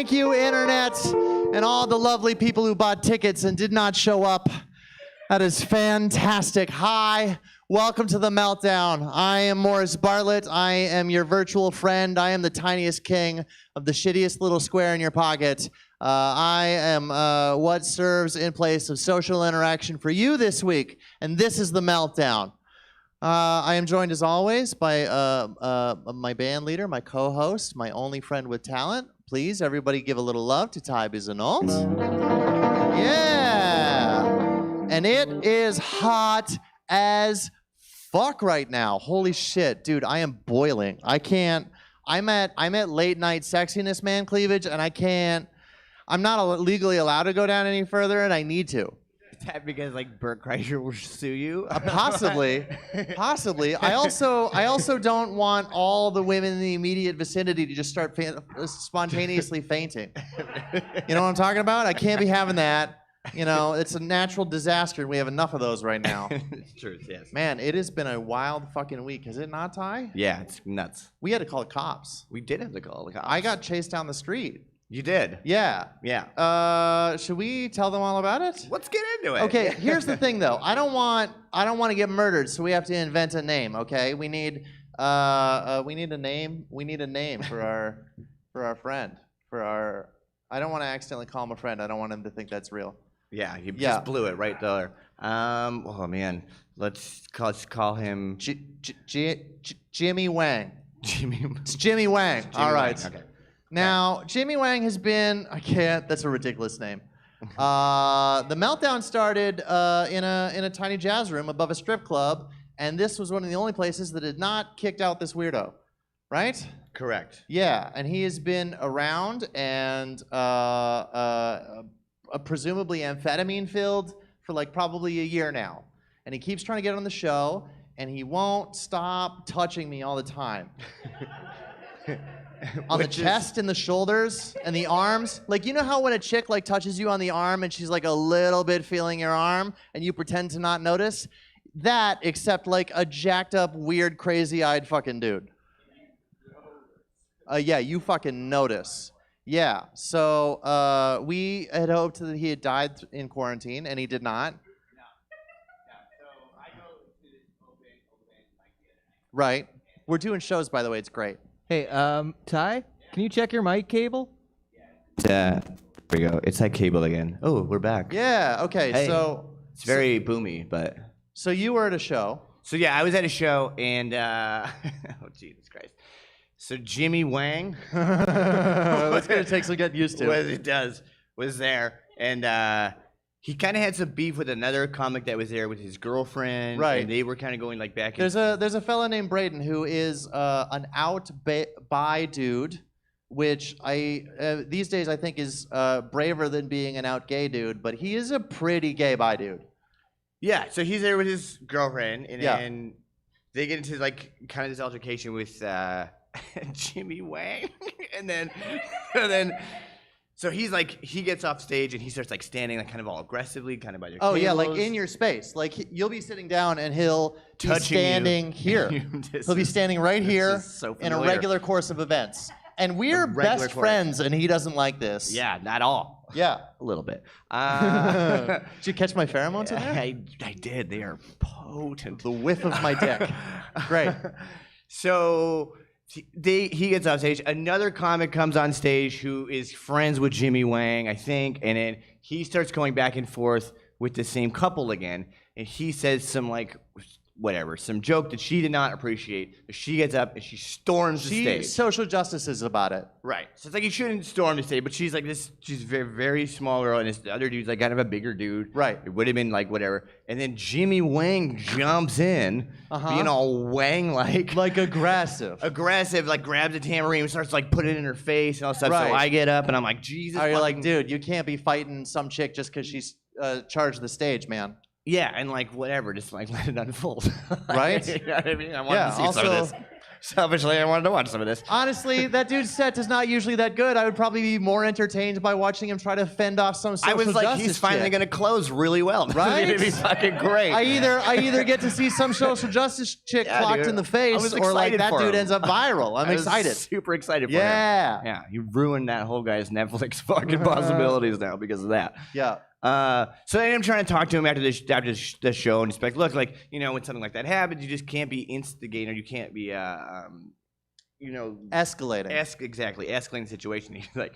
Thank you, Internet, and all the lovely people who bought tickets and did not show up. That is fantastic. Hi, welcome to the Meltdown. I am Morris Bartlett. I am your virtual friend. I am the tiniest king of the shittiest little square in your pocket. I am what serves in place of social interaction for you this week, and this is the Meltdown. I am joined as always by my band leader, my co-host, my only friend with talent. Please, everybody give a little love to Ty Bizanolt. Yeah! And it is hot as fuck right now. Holy shit, dude, I am boiling. I can't, I'm at late night sexiness man cleavage, and I'm not legally allowed to go down any further, and I need to. Is that because like Bert Kreischer will sue you? Possibly. I also don't want all the women in the immediate vicinity to just start spontaneously fainting. You know what I'm talking about? I can't be having that. You know, it's a natural disaster, and we have enough of those right now. It's true, yes. Man, it has been a wild fucking week. Has it not, Ty? Yeah, it's nuts. We had to call the cops. We did have to call the cops. I got chased down the street. You did? Yeah. Yeah. Should we tell them all about it? Let's get into it. Okay, here's the thing though. I don't want to get murdered, so we have to invent a name, okay? We need a name. We need a name for our friend. I don't want to accidentally call him a friend. I don't want him to think that's real. Yeah, you just blew it right there. Oh man. Let's call him Jimmy Wang. It's Jimmy Wang. All right. Wang. Okay. Now, Jimmy Wang has been, that's a ridiculous name. The Meltdown started in a tiny jazz room above a strip club, and this was one of the only places that had not kicked out this weirdo, right? Correct. Yeah, and he has been around and presumably amphetamine-filled for like probably a year now. And he keeps trying to get on the show, and he won't stop touching me all the time. On the chest and the shoulders and the arms. Like, you know how when a chick like touches you on the arm and she's like a little bit feeling your arm and you pretend to not notice? That, except like a jacked up, weird, crazy-eyed fucking dude. Yeah, you fucking notice. Yeah, so we had hoped that he had died in quarantine, and he did not. Right. We're doing shows, by the way. It's great. Hey, Ty, can you check your mic cable? There we go. It's that cable again. Oh, we're back. Yeah, okay, Hey. so... It's very boomy, but... So you were at a show. So yeah, I was at a show, and oh Jesus Christ. So Jimmy Wang... It's going to take some getting used to. Was there, and he kind of had some beef with another comic that was there with his girlfriend. Right. And they were kind of going like back and... There's a fella named Braden who is an bi dude, which these days I think is braver than being an out gay dude, but he is a pretty gay bi dude. Yeah, so he's there with his girlfriend, and Yeah. then they get into like kind of this altercation with Jimmy Wang, and then so he's like, he gets off stage and he starts like standing like kind of all aggressively, kind of by their Oh yeah, like tables. in your space. Like you'll be sitting down and he'll be Touching standing you. here. He'll be standing right here is so in a familiar. regular course of events. And we're regular best course. friends, and he doesn't like this. Yeah, not all. Yeah. A little bit. Did you catch my pheromones in there? I did. They are potent. The whiff of my dick. Great. So he gets off stage. Another comic comes on stage who is friends with Jimmy Wang, I think, and then he starts going back and forth with the same couple again, and he says some like whatever, some joke that she did not appreciate. She gets up and she storms the stage. Social justice is about it. Right. So it's like you shouldn't storm the stage, but she's like this. She's a very, very small girl, and this other dude's like kind of a bigger dude. Right. It would have been like whatever. And then Jimmy Wang jumps in, being all Wang-like. Like aggressive. Aggressive, like grabs a tambourine and starts like putting it in her face and all that stuff. Right. So I get up and I'm like, Jesus. Or you're like, fucking- dude, you can't be fighting some chick just because she's charged the stage, man. Yeah, and like whatever, just like let it unfold. Right? You know what I mean? I wanted to see some of this. Selfishly, I wanted to watch some of this. Honestly, that dude's set is not usually that good. I would probably be more entertained by watching him try to fend off some social I was like, justice he's finally chick. going to close really well. Right? It'd be fucking great. I either get to see some social justice chick clocked dude. in the I face, was or like excited that for dude him. ends up viral. I'm I was excited. super excited for him. Yeah. Yeah, you ruined that whole guy's Netflix fucking possibilities now because of that. Yeah. So then I'm trying to talk to him after the show, and he's like, look, like, you know, when something like that happens, you just can't be instigating, or you can't be, you know, Escalating. escalating the situation. He's like,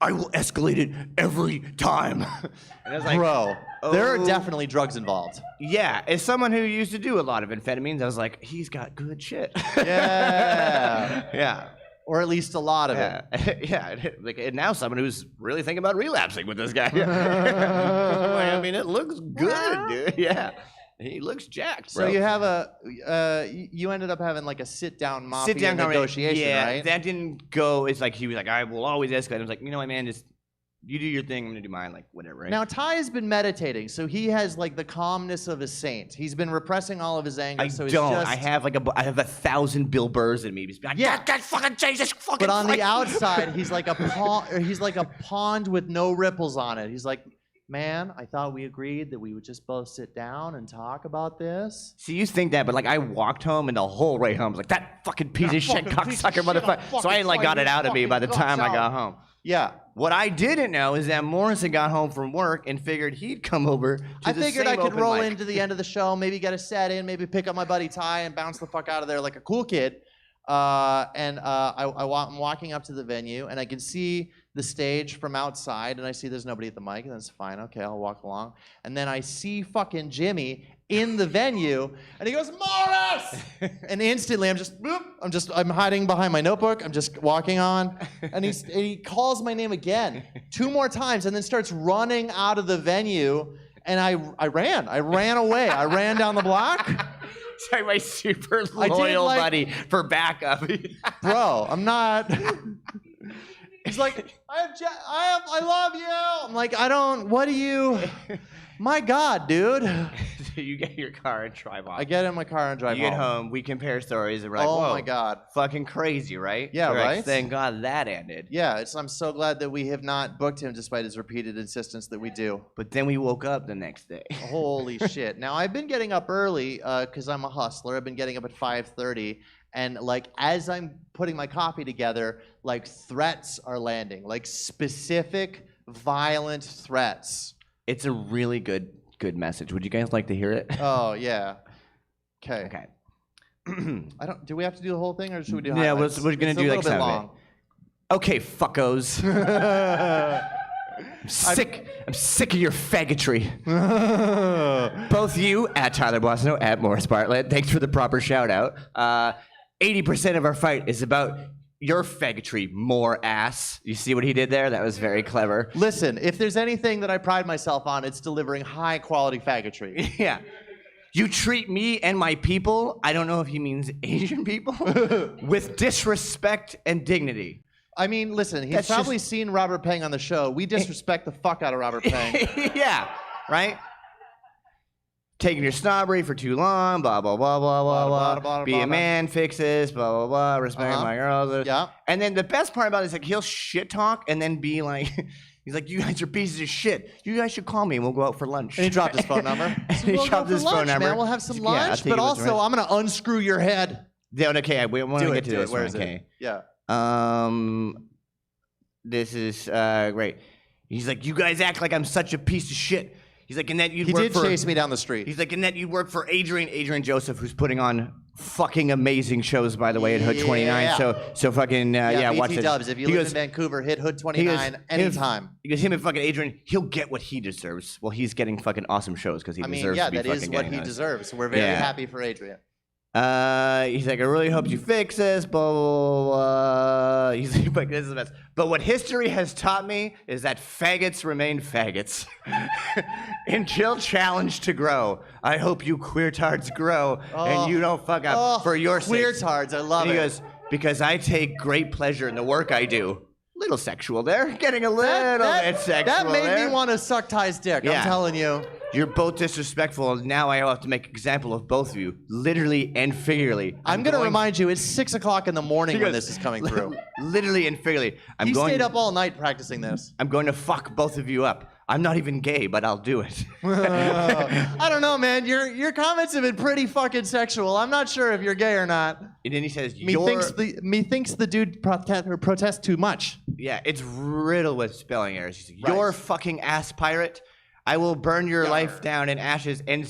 I will escalate it every time. And I was like, Bro, there are oh. definitely drugs involved. Yeah, as someone who used to do a lot of amphetamines, I was like, he's got good shit. Yeah. Yeah. Or at least a lot of it. Yeah, like, and now someone who's really thinking about relapsing with this guy. I mean, it looks good, dude. Yeah, he looks jacked, bro. So you have you ended up having like a sit-down mafia negotiation, yeah, right? that didn't go. It's like he was like, I will always escalate. I was like, you know what, man, just you do your thing. I'm gonna do mine. Like whatever. Right? Now Ty has been meditating, so he has like the calmness of a saint. He's been repressing all of his anger. I so it's don't. Just, I have 1,000 Bill Burrs in me. Just be like, Yeah. God, fucking change this fucking. But on fight." the outside, he's like a pond. Or he's like a pond with no ripples on it. He's like, man, I thought we agreed that we would just both sit down and talk about this. See, you think that, but like I walked home and the whole way home was like, that fucking piece of shit, fucking piece of cocksucker shit, motherfucker. I'll So I like got it out of me by the fucking time I guts got out. home. Yeah. What I didn't know is that Morrison got home from work and figured he'd come over to I the figured same I could open roll mic. into the end of the show, maybe get a set in, maybe pick up my buddy Ty and bounce the fuck out of there like a cool kid. I'm walking up to the venue, and I can see the stage from outside, and I see there's nobody at the mic, and that's fine. Okay, I'll walk along. And then I see fucking Jimmy in the venue, and he goes, Morris! And instantly, I'm hiding behind my notebook. I'm just walking on, and he calls my name again 2 more times, and then starts running out of the venue. And I ran away. I ran down the block. Sorry, my super I did, loyal like- buddy for backup. Bro, I'm not. He's like, I love you. I'm like, what do you? My God, dude. You get in your car and drive off. I get in my car and drive You get home, we compare stories, and we're like, Oh whoa, my God. fucking crazy, right? Yeah, We're like, right? thank God that ended. Yeah, I'm so glad that we have not booked him despite his repeated insistence that we do. But then we woke up the next day. Holy shit. Now, I've been getting up early because I'm a hustler. I've been getting up at 5:30. And like as I'm putting my copy together, like threats are landing, like specific violent threats. It's a really good message. Would you guys like to hear it? Oh yeah. Okay. Okay. Do we have to do the whole thing or should we do Yeah, highlights? we're gonna It's do a like little bit some of it. long. Okay, fuckos. I'm sick of your faggotry. Both you, at Tyler Bossino, at Morris Bartlett, thanks for the proper shout out. 80% of our fight is about your faggotry, more ass. You see what he did there? That was very clever. Listen, if there's anything that I pride myself on, it's delivering high quality faggotry. Yeah. You treat me and my people, I don't know if he means Asian people, with disrespect and dignity. I mean, listen, he's That's probably seen Robert Peng on the show. We disrespect the fuck out of Robert Peng. Yeah, right? Taking your snobbery for too long, blah, blah, blah, blah, blah, blah. Be a man, fix this, blah, blah, blah. Respect my girls. Yeah. And then the best part about it is like he'll shit talk and then be like, he's like, you guys are pieces of shit. You guys should call me and we'll go out for lunch. And he dropped his phone number. And he We'll go dropped for his lunch, phone number. Man. We'll have some Yeah, I lunch, think but it was also right. I'm gonna unscrew your head. Yeah, okay, we want to get to this Where one, is okay. it? Yeah. This is great. He's like, you guys act like I'm such a piece of shit. He's like, and that you'd He work did for. chase me down the street. He's like, and that you work for Adrian Joseph, who's putting on fucking amazing shows, by the way, at Hood 29. Yeah. So fucking yeah, watch BT it. Dubs. If you He live goes- in Vancouver, hit Hood he 29 goes, anytime. He goes, him and fucking Adrian, he'll get what he deserves. Well, he's getting fucking awesome shows because he I mean, deserves yeah, to be that fucking is what getting he those. deserves. We're very Yeah. happy for Adrian. He's like, I really hope you fix this, blah, blah, blah. He's like, this is the best. But what history has taught me is that faggots remain faggots until challenged to grow. I hope you queertards grow and you don't fuck up for your sake. Queertards, I love He it. goes, because I take great pleasure in the work I do. Little sexual there. Getting a little bit sexual That made there. me want to suck Ty's dick, Yeah. I'm telling you. You're both disrespectful, and now I have to make an example of both of you, literally and figuratively. I'm going to remind you, it's 6 o'clock in the morning when this is coming through. Literally and figuratively. He stayed up all night practicing this. I'm going to fuck both of you up. I'm not even gay, but I'll do it. I don't know, man. Your comments have been pretty fucking sexual. I'm not sure if you're gay or not. And then he says, Methinks the dude protests too much. Yeah, it's riddled with spelling errors. He's like, you're a fucking ass pirate. I will burn your life down in ashes, and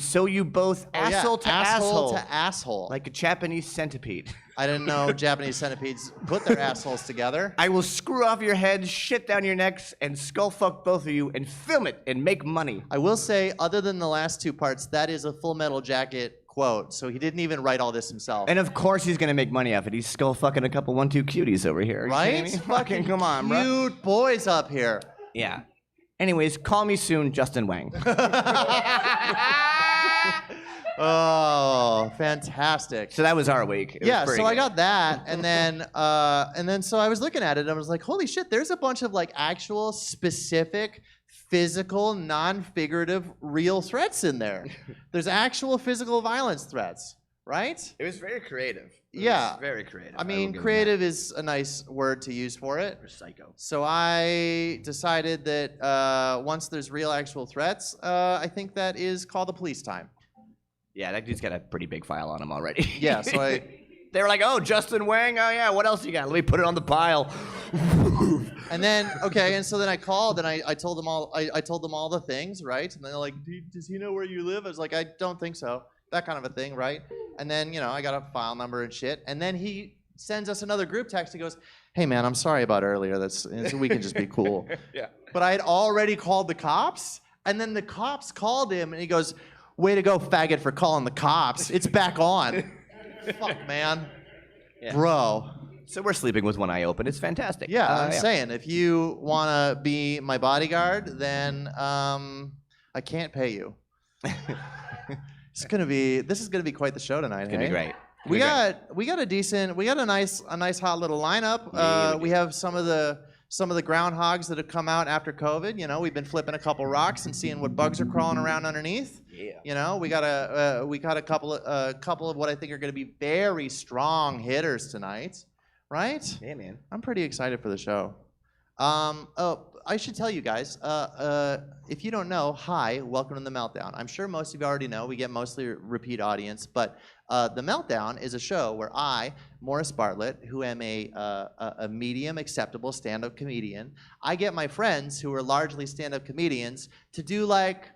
so you both asshole to asshole. Like a Japanese centipede. I didn't know Japanese centipedes put their assholes together. I will screw off your heads, shit down your necks, and skull fuck both of you, and film it and make money. I will say, other than the last two parts, that is a Full Metal Jacket quote, so he didn't even write all this himself. And of course he's gonna make money off it. He's skull fucking a couple 1-2 cuties over here. Right? Fucking come on, bro. Cute boys up here. Yeah. Anyways, call me soon, Justin Wang. Oh, fantastic. So that was our week. Yeah, so I got that, and then so I was looking at it, and I was like, holy shit, there's a bunch of like actual specific physical, non-figurative, real threats in there. There's actual physical violence threats, right? It was very creative. Yeah. Very creative. I mean, creative is a nice word to use for it. Or psycho. So I decided that once there's real actual threats, I think that is call the police time. Yeah, that dude's got a pretty big file on him already. Yeah, so they were like, oh, Justin Wang, oh yeah, what else you got? Let me put it on the pile. And then, okay, and so then I called and I told them all the things, right? And they're like, does he know where you live? I was like, I don't think so. That kind of a thing, right? And then, I got a file number and shit. And then he sends us another group text. He goes, hey, man, I'm sorry about earlier. So we can just be cool. Yeah. But I had already called the cops. And then the cops called him. And he goes, way to go, faggot, for calling the cops. It's back on. Fuck, man. Yeah. Bro. So we're sleeping with one eye open. It's fantastic. Yeah, I'm saying, if you want to be my bodyguard, then I can't pay you. This is gonna be quite the show tonight. It's gonna be great. We got a nice hot little lineup. We have some of the groundhogs that have come out after COVID. We've been flipping a couple rocks and seeing what bugs are crawling around underneath. Yeah. We got a couple of what I think are going to be very strong hitters tonight, right? Yeah, man. I'm pretty excited for the show. I should tell you guys, if you don't know, hi, welcome to The Meltdown. I'm sure most of you already know. We get mostly repeat audience, but The Meltdown is a show where I, Morris Bartlett, who am a medium acceptable stand-up comedian, I get my friends who are largely stand-up comedians to do like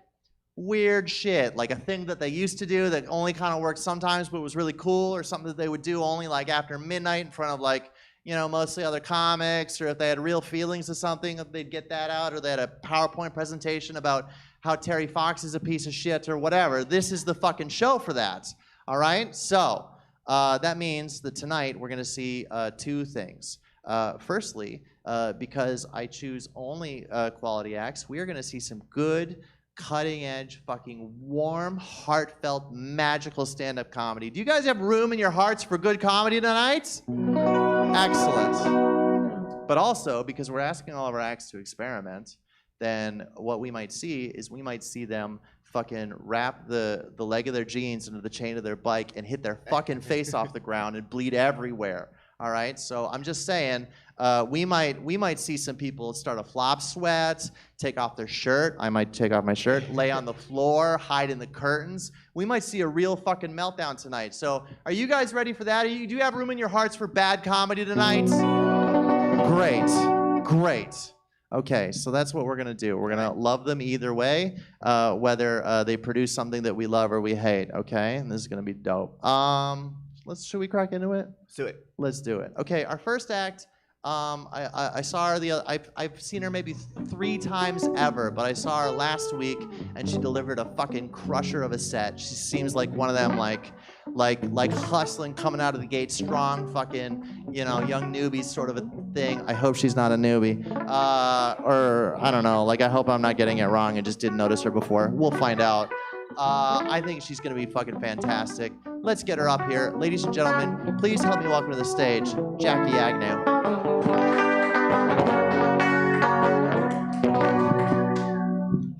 weird shit, like a thing that they used to do that only kind of worked sometimes but was really cool, or something that they would do only like after midnight in front of like, mostly other comics, or if they had real feelings of something, they'd get that out, or they had a PowerPoint presentation about how Terry Fox is a piece of shit or whatever. This is the fucking show for that, all right? So that means that tonight we're gonna see two things. Firstly, because I choose only quality acts, we are gonna see some good, cutting-edge, fucking warm, heartfelt, magical stand-up comedy. Do you guys have room in your hearts for good comedy tonight? Excellent. But also, because we're asking all of our acts to experiment, then what we might see is we might see them fucking wrap the leg of their jeans into the chain of their bike and hit their fucking face off the ground and bleed everywhere. All right? So I'm just saying, we might see some people start a flop sweat, take off their shirt. I might take off my shirt, lay on the floor, hide in the curtains. We might see a real fucking meltdown tonight. So are you guys ready for that? Do you have room in your hearts for bad comedy tonight? Great. Okay, so that's what we're gonna do. We're gonna love them either way, whether they produce something that we love or we hate. Okay, and this is gonna be dope. Should we crack into it? Let's do it. Let's do it. Okay, our first act. I saw her I've seen her maybe 3 times ever, but I saw her last week and she delivered a fucking crusher of a set. She seems like one of them like hustling, coming out of the gate strong, fucking young newbie sort of a thing. I hope she's not a newbie, or I don't know. Like I hope I'm not getting it wrong and just didn't notice her before. We'll find out. I think she's gonna be fucking fantastic. Let's get her up here. Ladies and gentlemen, please help me welcome to the stage, Jackie Agnew.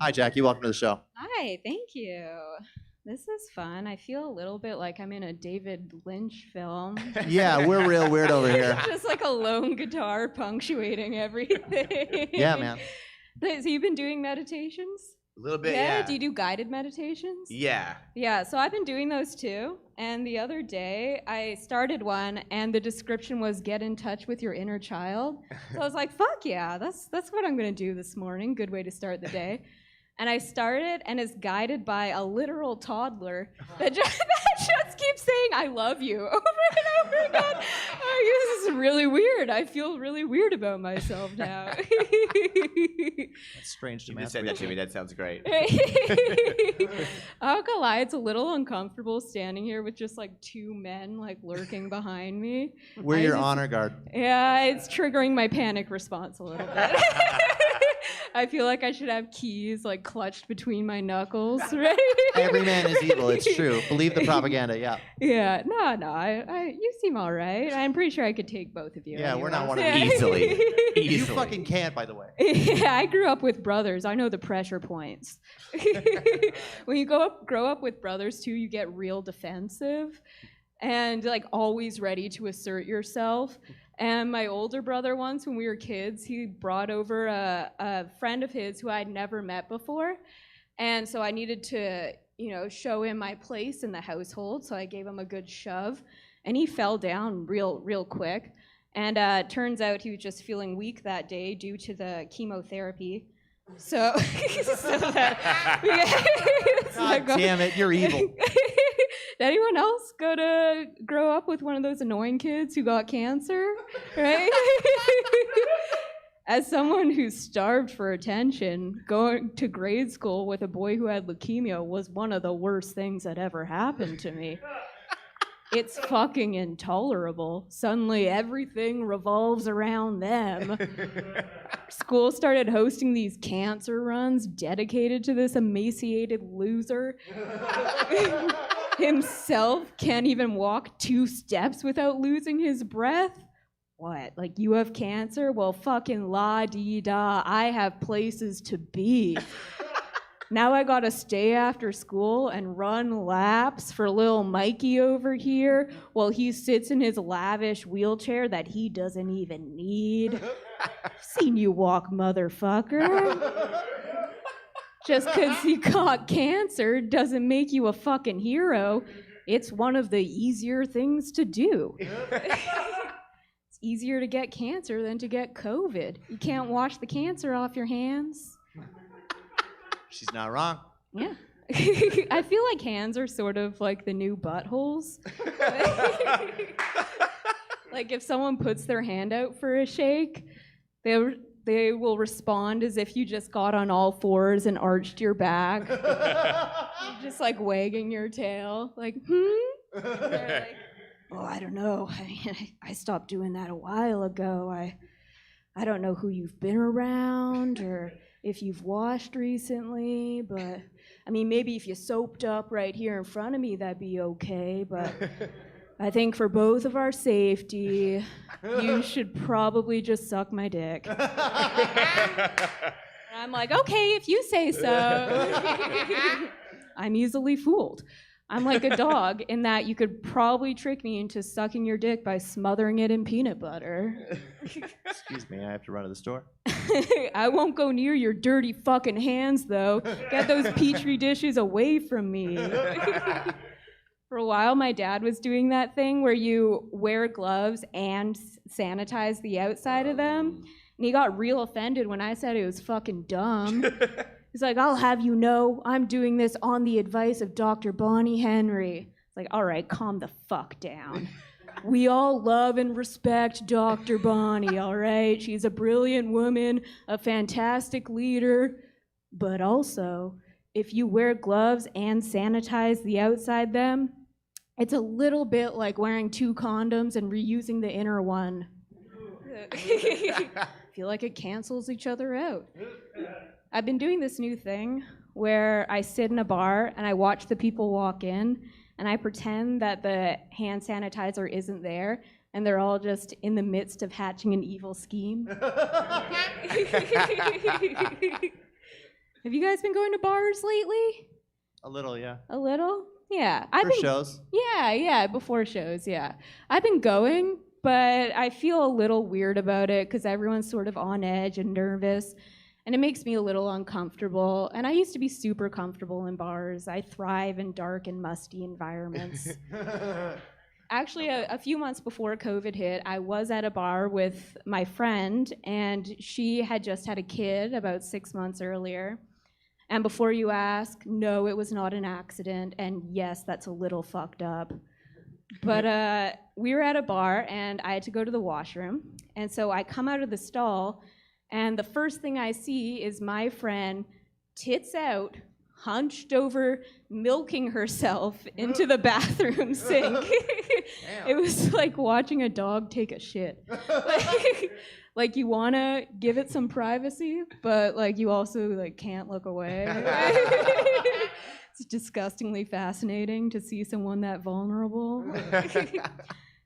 Hi, Jackie. Welcome to the show. Hi, thank you. This is fun. I feel a little bit like I'm in a David Lynch film. Yeah, we're real weird over here. Just like a lone guitar punctuating everything. Yeah, man. So you've been doing meditations? A little bit, yeah. Do you do guided meditations? Yeah. Yeah, so I've been doing those too. And the other day, I started one, and the description was get in touch with your inner child. So I was like, fuck yeah, that's what I'm going to do this morning. Good way to start the day. And I started, and it's guided by a literal toddler that just keeps saying, I love you, over and over again. Oh, this is really weird. I feel really weird about myself now. That's strange to You me. just said that to me. That sounds great. I'm not gonna lie, it's a little uncomfortable standing here with just like two men like lurking behind me. We're your honor guard. Yeah, it's triggering my panic response a little bit. I feel like I should have keys like clutched between my knuckles, right? Every man is evil. It's true. Believe the propaganda. Yeah. Yeah, no, you seem all right. I'm pretty sure I could take both of you. Yeah, we're not anyways. one of these. Easily. You fucking can't, by the way. Yeah, I grew up with brothers. I know the pressure points. When you grow up with brothers too, you get real defensive and like always ready to assert yourself. And my older brother once, when we were kids, he brought over a friend of his who I'd never met before. And so I needed to, show him my place in the household. So I gave him a good shove. And he fell down real quick. And turns out he was just feeling weak that day due to the chemotherapy. So, God damn it, you're evil. Did anyone else grow up with one of those annoying kids who got cancer? Right? As someone who starved for attention, going to grade school with a boy who had leukemia was one of the worst things that ever happened to me. It's fucking intolerable. Suddenly everything revolves around them. School started hosting these cancer runs dedicated to this emaciated loser. Himself can't even walk 2 steps without losing his breath. What? Like, you have cancer? Well, fucking la-dee-da. I have places to be. Now I gotta stay after school and run laps for little Mikey over here while he sits in his lavish wheelchair that he doesn't even need. Seen you walk, motherfucker. Just because you got cancer doesn't make you a fucking hero. It's one of the easier things to do. It's easier to get cancer than to get COVID. You can't wash the cancer off your hands. She's not wrong. Yeah. I feel like hands are sort of like the new buttholes. Like if someone puts their hand out for a shake, they will respond as if you just got on all fours and arched your back. You're just like wagging your tail, like, They're like, oh, I don't know. I stopped doing that a while ago. I don't know who you've been around or if you've washed recently, but I mean, maybe if you soaped up right here in front of me, that'd be okay, but I think for both of our safety, you should probably just suck my dick. And I'm like, okay, if you say so. I'm easily fooled. I'm like a dog in that you could probably trick me into sucking your dick by smothering it in peanut butter. Excuse me, I have to run to the store. I won't go near your dirty fucking hands, though. Get those Petri dishes away from me. For a while, my dad was doing that thing where you wear gloves and sanitize the outside of them. And he got real offended when I said it was fucking dumb. He's like, I'll have you know, I'm doing this on the advice of Dr. Bonnie Henry. It's like, all right, calm the fuck down. We all love and respect Dr. Bonnie, all right? She's a brilliant woman, a fantastic leader. But also, if you wear gloves and sanitize the outside them, it's a little bit like wearing 2 condoms and reusing the inner one. I feel like it cancels each other out. I've been doing this new thing where I sit in a bar and I watch the people walk in and I pretend that the hand sanitizer isn't there and they're all just in the midst of hatching an evil scheme. Have you guys been going to bars lately? A little, yeah. A little? Yeah. For shows. Yeah, before shows, yeah. I've been going, but I feel a little weird about it because everyone's sort of on edge and nervous, and it makes me a little uncomfortable. And I used to be super comfortable in bars. I thrive in dark and musty environments. Actually, a few months before COVID hit, I was at a bar with my friend, and she had just had a kid about 6 months earlier. And before you ask, no, it was not an accident, and yes, that's a little fucked up. But we were at a bar, and I had to go to the washroom, and so I come out of the stall, and the first thing I see is my friend, tits out, hunched over, milking herself into the bathroom sink. It was like watching a dog take a shit. Like you want to give it some privacy, but like you also like can't look away. It's disgustingly fascinating to see someone that vulnerable.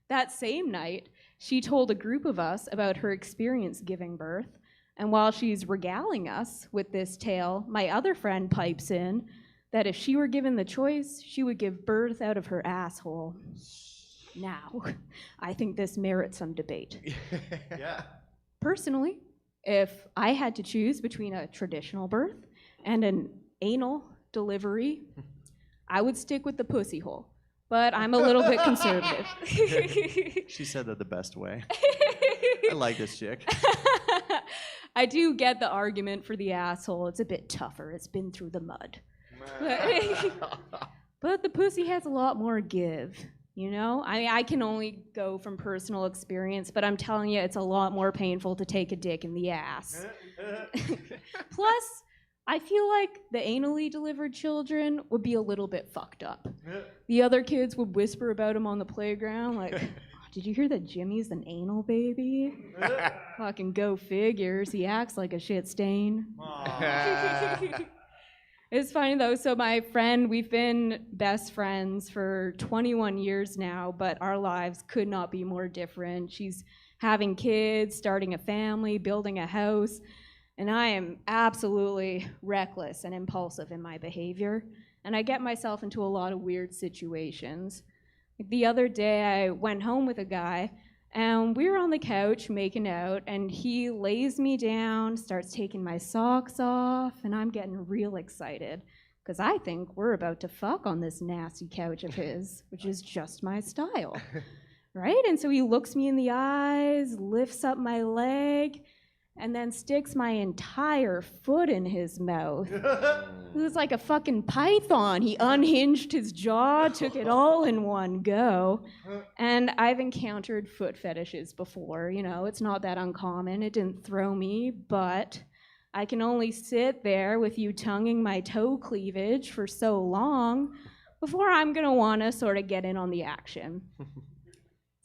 That same night, she told a group of us about her experience giving birth. And while she's regaling us with this tale, my other friend pipes in that if she were given the choice, she would give birth out of her asshole. Now, I think this merits some debate. Yeah. Personally, if I had to choose between a traditional birth and an anal delivery, I would stick with the pussy hole. But I'm a little bit conservative. She said that the best way. I like this chick. I do get the argument for the asshole. It's a bit tougher. It's been through the mud. But the pussy has a lot more give, you know? I mean, I can only go from personal experience, but I'm telling you, it's a lot more painful to take a dick in the ass. Plus, I feel like the anally delivered children would be a little bit fucked up. The other kids would whisper about him on the playground, like, did you hear that Jimmy's an anal baby? Fucking go figures. He acts like a shit stain. It's funny though. So my friend, we've been best friends for 21 years now, but our lives could not be more different. She's having kids, starting a family, building a house, and I am absolutely reckless and impulsive in my behavior. And I get myself into a lot of weird situations. Like the other day, I went home with a guy, and we were on the couch making out, and he lays me down, starts taking my socks off, and I'm getting real excited, because I think we're about to fuck on this nasty couch of his, which is just my style, right? And so he looks me in the eyes, lifts up my leg, and then sticks my entire foot in his mouth. It was like a fucking python. He unhinged his jaw, took it all in one go. And I've encountered foot fetishes before, you know, it's not that uncommon. It didn't throw me, but I can only sit there with you tonguing my toe cleavage for so long before I'm gonna wanna sort of get in on the action.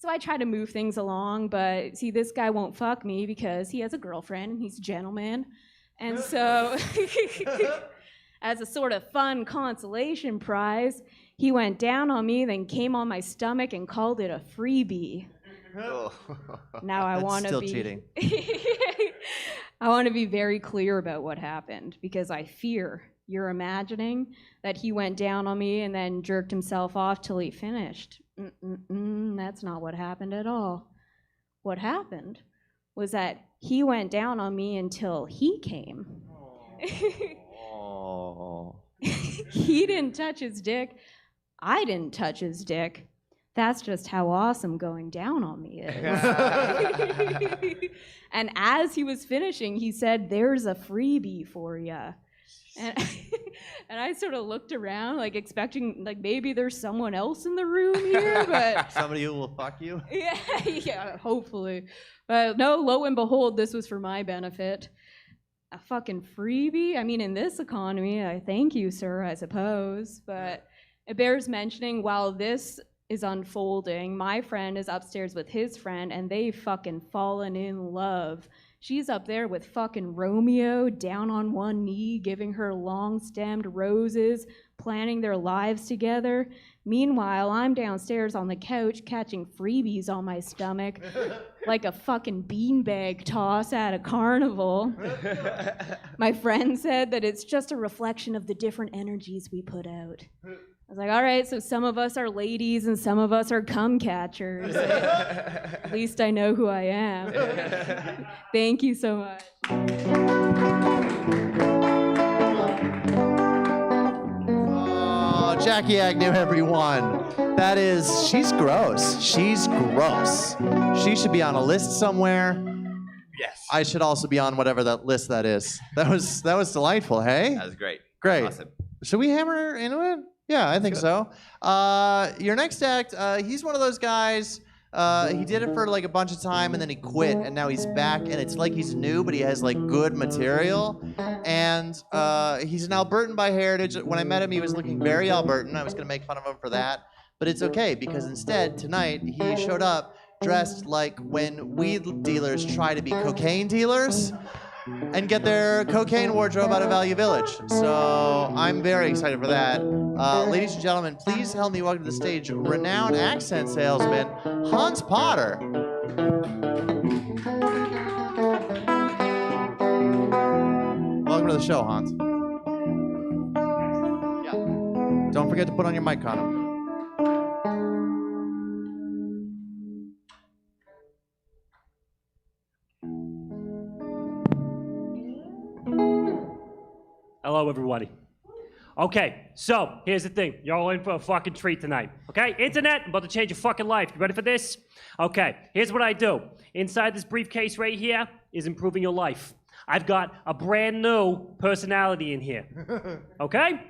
So I try to move things along, but see, this guy won't fuck me because he has a girlfriend and he's a gentleman. And so, as a sort of fun consolation prize, he went down on me, then came on my stomach and called it a freebie. Now I want to be still cheating. I want to be very clear about what happened because I fear you're imagining that he went down on me and then jerked himself off till he finished. That's not what happened at all. What happened was that he went down on me until he came. He didn't touch his dick. I didn't touch his dick. That's just how awesome going down on me is. And as he was finishing, he said, "There's a freebie for ya." And I sort of looked around, like expecting, like maybe there's someone else in the room here, but somebody who will fuck you. yeah, hopefully. But no, lo and behold, this was for my benefit. A fucking freebie? I mean, in this economy, I thank you, sir, I suppose. But it bears mentioning, while this is unfolding, my friend is upstairs with his friend, and they've fucking fallen in love. She's up there with fucking Romeo, down on one knee, giving her long-stemmed roses, planning their lives together. Meanwhile, I'm downstairs on the couch catching freebies on my stomach, like a fucking beanbag toss at a carnival. My friend said that it's just a reflection of the different energies we put out. I was like, all right, so some of us are ladies and some of us are cum catchers. At least I know who I am. Thank you so much. Oh, Jackie Agnew, everyone. She's gross. She's gross. She should be on a list somewhere. Yes. I should also be on whatever that list that is. That was delightful, hey? That was great. Great. Awesome. Should we hammer into it? Yeah, I think so. Your next act, he's one of those guys, he did it for like a bunch of time and then he quit and now he's back and it's like he's new but he has like good material. And he's an Albertan by heritage. When I met him, he was looking very Albertan. I was going to make fun of him for that. But it's okay because instead, tonight, he showed up dressed like when weed dealers try to be cocaine dealers and get their cocaine wardrobe out of Value Village. So I'm very excited for that. Ladies and gentlemen, please help me welcome to the stage renowned accent salesman, Hans Potter. Welcome to the show, Hans. Yeah. Don't forget to put on your mic condom. Hello, everybody. Okay, so here's the thing. You're all in for a fucking treat tonight. Okay, internet, I'm about to change your fucking life. You ready for this? Okay, here's what I do. Inside this briefcase right here is improving your life. I've got a brand new personality in here. Okay?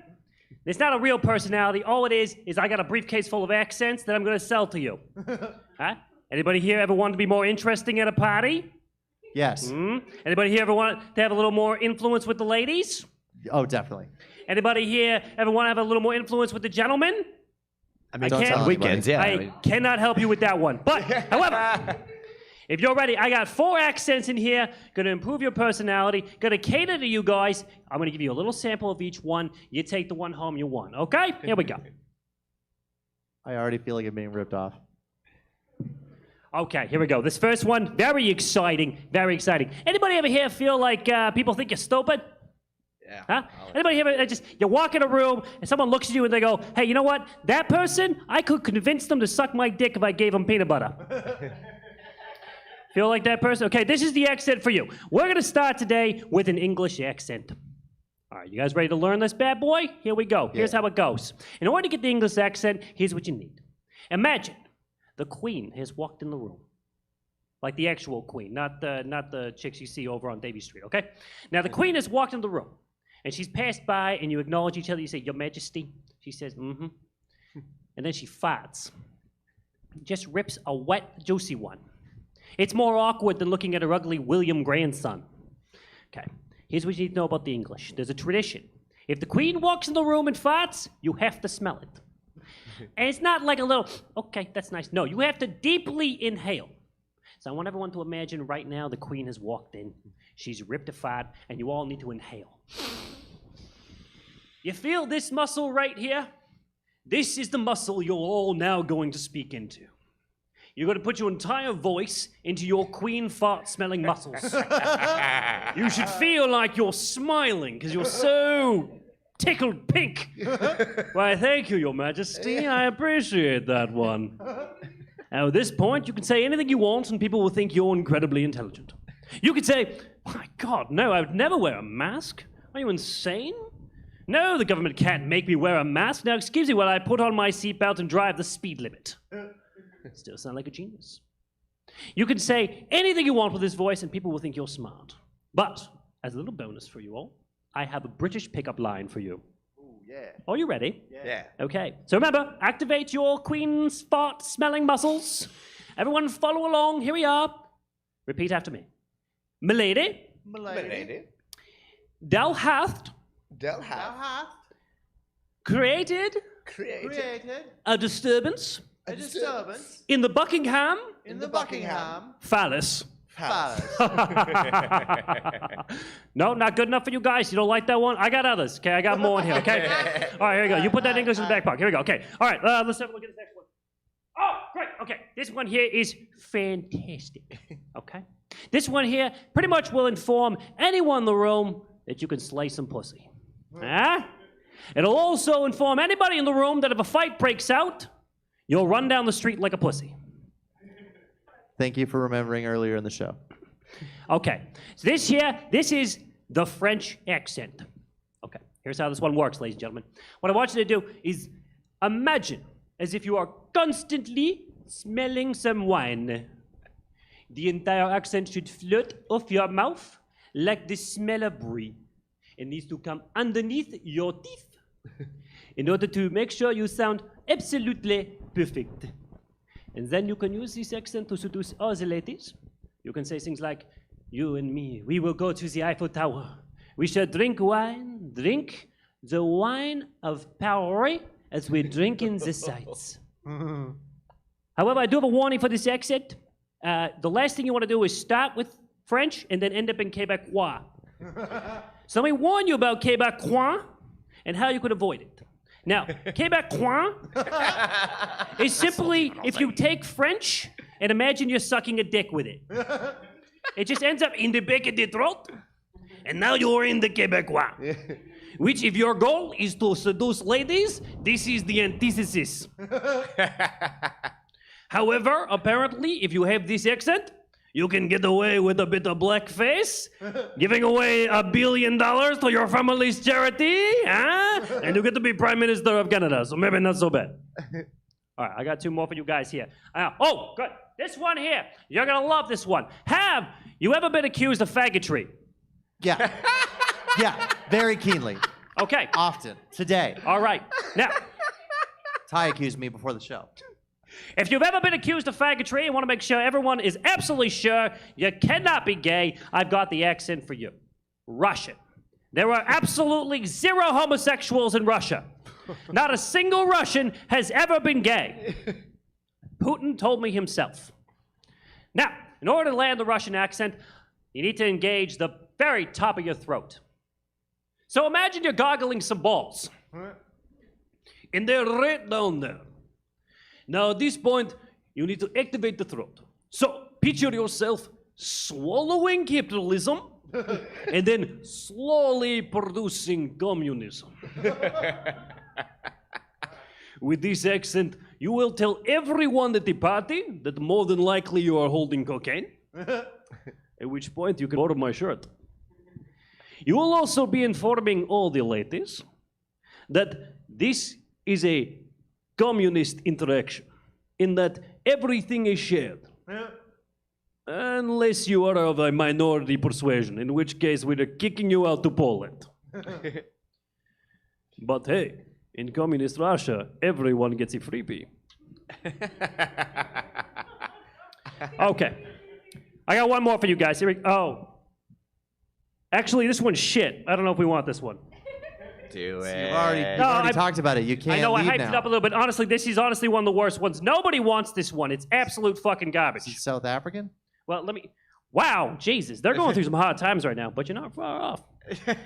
It's not a real personality. All it is I got a briefcase full of accents that I'm gonna sell to you. Huh? Anybody here ever want to be more interesting at a party? Yes. Anybody here ever want to have a little more influence with the ladies? Oh, definitely. Anybody here ever want to have a little more influence with the gentlemen? I mean, Don't tell weekends, yeah. I cannot help you with that one. But, however, if you're ready, I got 4 accents in here, gonna improve your personality, gonna cater to you guys. I'm gonna give you a little sample of each one. You take the one home you want, okay? Here we go. I already feel like I'm being ripped off. Okay, here we go. This first one, very exciting, very exciting. Anybody ever here feel like people think you're stupid? Yeah. Huh? Anybody here just, you walk in a room and someone looks at you and they go, hey, you know what? That person, I could convince them to suck my dick if I gave them peanut butter. Feel like that person? Okay, this is the accent for you. We're gonna start today with an English accent. All right, you guys ready to learn this bad boy? Here we go. Here's how it goes. In order to get the English accent, here's what you need. Imagine the queen has walked in the room. Like the actual queen, not the chicks you see over on Davy Street, okay? Now the queen has walked in the room. And she's passed by, and you acknowledge each other. You say, Your Majesty. She says, mm-hmm. And then she farts. Just rips a wet, juicy one. It's more awkward than looking at her ugly William grandson. Okay, here's what you need to know about the English. There's a tradition. If the queen walks in the room and farts, you have to smell it. And it's not like a little, okay, that's nice. No, you have to deeply inhale. So I want everyone to imagine right now the queen has walked in. She's ripped a fart, and you all need to inhale. You feel this muscle right here? This is the muscle you're all now going to speak into. You're going to put your entire voice into your queen fart-smelling muscles. You should feel like you're smiling because you're so tickled pink. Why, thank you, Your Majesty. I appreciate that one. Now, at this point, you can say anything you want and people will think you're incredibly intelligent. You could say, my God, no, I would never wear a mask. Are you insane? No, the government can't make me wear a mask. Now, excuse me while I put on my seatbelt and drive the speed limit. Still sound like a genius. You can say anything you want with this voice and people will think you're smart. But, as a little bonus for you all, I have a British pickup line for you. Ooh, yeah. Are you ready? Yeah. Okay. So remember, activate your queen's fart-smelling muscles. Everyone follow along. Here we are. Repeat after me. Milady, Milady. thou hast Thou hast created created a disturbance A disturbance in the Buckingham in the Buckingham Palace. Palace. No, not good enough for you guys. You don't like that one? I got others. Okay, I got more in here. Okay. All right, here we go. You put that in English in the back pocket. Here we go. Okay. All right. Let's have a look at this next one. Oh, great. Okay, this one here is fantastic. Okay? This one here pretty much will inform anyone in the room that you can slay some pussy. Huh? It'll also inform anybody in the room that if a fight breaks out, you'll run down the street like a pussy. Thank you for remembering earlier in the show. Okay, so this is the French accent. Okay, here's how this one works, ladies and gentlemen. What I want you to do is imagine as if you are constantly smelling some wine. The entire accent should float off your mouth like the smell of brie. It needs to come underneath your teeth in order to make sure you sound absolutely perfect. And then you can use this accent to seduce all the ladies. You can say things like, you and me, we will go to the Eiffel Tower. We shall drink the wine of Paris as we drink in the sights. However, I do have a warning for this accent. The last thing you want to do is start with French and then end up in Quebecois. So let me warn you about Quebecois and how you could avoid it. Now, Quebecois is simply if you take French and imagine you're sucking a dick with it. It just ends up in the back of the throat, and now you're in the Quebecois. Which, if your goal is to seduce ladies, this is the antithesis. However, apparently, if you have this accent, you can get away with a bit of blackface, giving away $1 billion to your family's charity, huh? And you get to be Prime Minister of Canada, so maybe not so bad. All right, I got two more for you guys here. Oh, good. This one here, you're gonna love this one. Have you ever been accused of faggotry? Yeah. Yeah, very keenly. Okay. Often. Today. All right. Now, Ty accused me before the show. if you've ever been accused of faggotry and want to make sure everyone is absolutely sure you cannot be gay, I've got the accent for you. Russian. There are absolutely zero homosexuals in Russia. Not a single Russian has ever been gay. Putin told me himself. Now, in order to land the Russian accent, you need to engage the very top of your throat. So imagine you're goggling some balls. And they're right down there. Now, at this point, you need to activate the throat. So, picture yourself swallowing capitalism and then slowly producing communism. With this accent, you will tell everyone at the party that more than likely you are holding cocaine, at which point you can borrow my shirt. You will also be informing all the ladies that this is a communist interaction, in that everything is shared. Unless you are of a minority persuasion, in which case we're kicking you out to Poland. But hey, in communist Russia, everyone gets a freebie. Okay. I got one more for you guys. Oh. Actually, this one's shit. I don't know if we want this one. Do it. You've already talked about it. You can't I know, I leave hyped now. it up a little bit. Honestly, this is honestly one of the worst ones. Nobody wants this one. It's absolute fucking garbage. Is he South African? Well, let me... Wow, Jesus. They're going through some hard times right now, but you're not far off.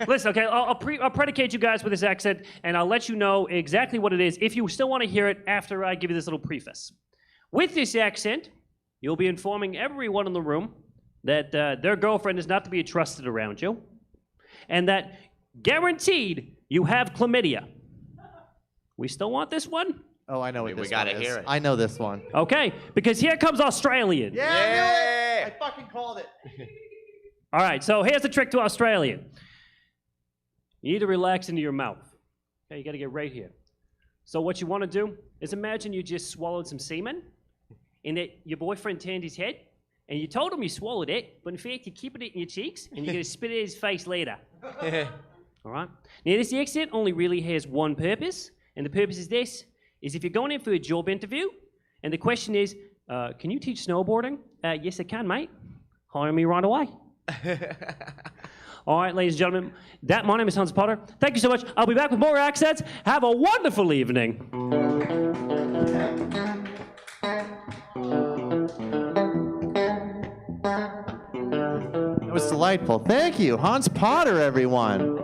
Listen, okay, I'll predicate you guys with this accent, and I'll let you know exactly what it is if you still want to hear it after I give you this little preface. With this accent, you'll be informing everyone in the room that their girlfriend is not to be trusted around you, and that guaranteed you have chlamydia. We still want this one? Oh, I know what We this gotta one is. hear it. I know this one. Okay, because here comes Australian. Yeah, I knew it. I fucking called it. All right, so here's the trick to Australian. You need to relax into your mouth. Okay, you got to get right here. So what you want to do is imagine you just swallowed some semen, and that your boyfriend turned his head, and you told him you swallowed it, but in fact you're keeping it in your cheeks, and you're going to spit it in his face later. All right? Now this accent only really has one purpose, and the purpose is this, is if you're going in for a job interview, and the question is, can you teach snowboarding? Yes, I can, mate. Hire me right away. All right, ladies and gentlemen, my name is Hans Potter. Thank you so much. I'll be back with more accents. Have a wonderful evening. It was delightful. Thank you, Hans Potter, everyone.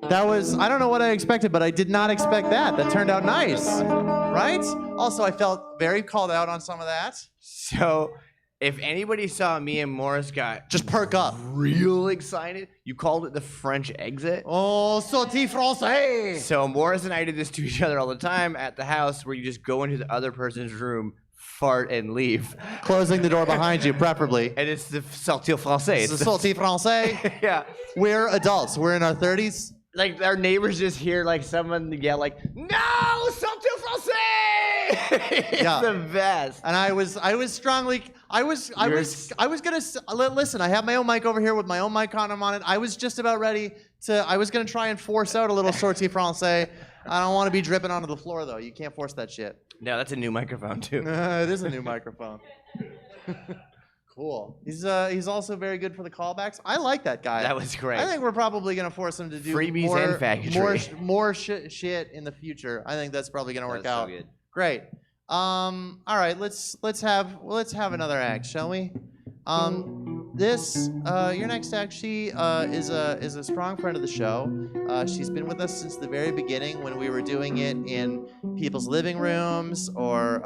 That was, I don't know what I expected, but I did not expect that. That turned out nice, right? Also, I felt very called out on some of that. So, if anybody saw me and Morris got Just perk up. real excited, you called it the French exit. Oh, sauté français. So Morris and I did this to each other all the time at the house, where you just go into the other person's room, fart, and leave. Closing the door behind you, preferably. And it's the sauté français. It's the sauté français. Yeah. We're adults. We're in our 30s. Like our neighbors just hear like someone yell like, "No, sauté français!" It's Yeah. the best. And I was strongly, I was gonna listen. I have my own mic over here with my own mic on it. I was just about ready to. I was gonna try and force out a little sortie français. I don't want to be dripping onto the floor though. You can't force that shit. No, that's a new microphone too. It is a new microphone. Cool. He's also very good for the callbacks. I like that guy. That was great. I think we're probably gonna force him to do Freebies more, and faggotry. more shit in the future. I think that's probably gonna work That's so out. good. Great. All right. Let's have another act, shall we? Your next act, she is a strong friend of the show. She's been with us since the very beginning when we were doing it in people's living rooms or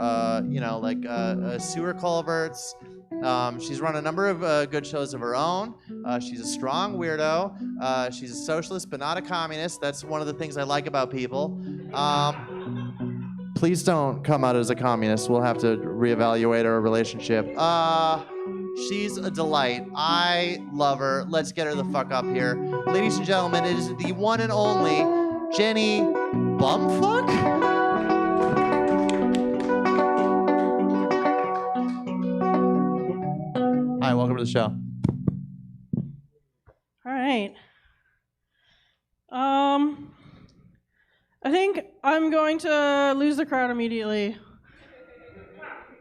sewer culverts. She's run a number of good shows of her own. She's a strong weirdo. She's a socialist, but not a communist. That's one of the things I like about people. Please don't come out as a communist. We'll have to reevaluate our relationship. She's a delight. I love her. Let's get her the fuck up here. Ladies and gentlemen, it is the one and only Jenny Bumfuck? Hi, welcome to the show. All right. I think I'm going to lose the crowd immediately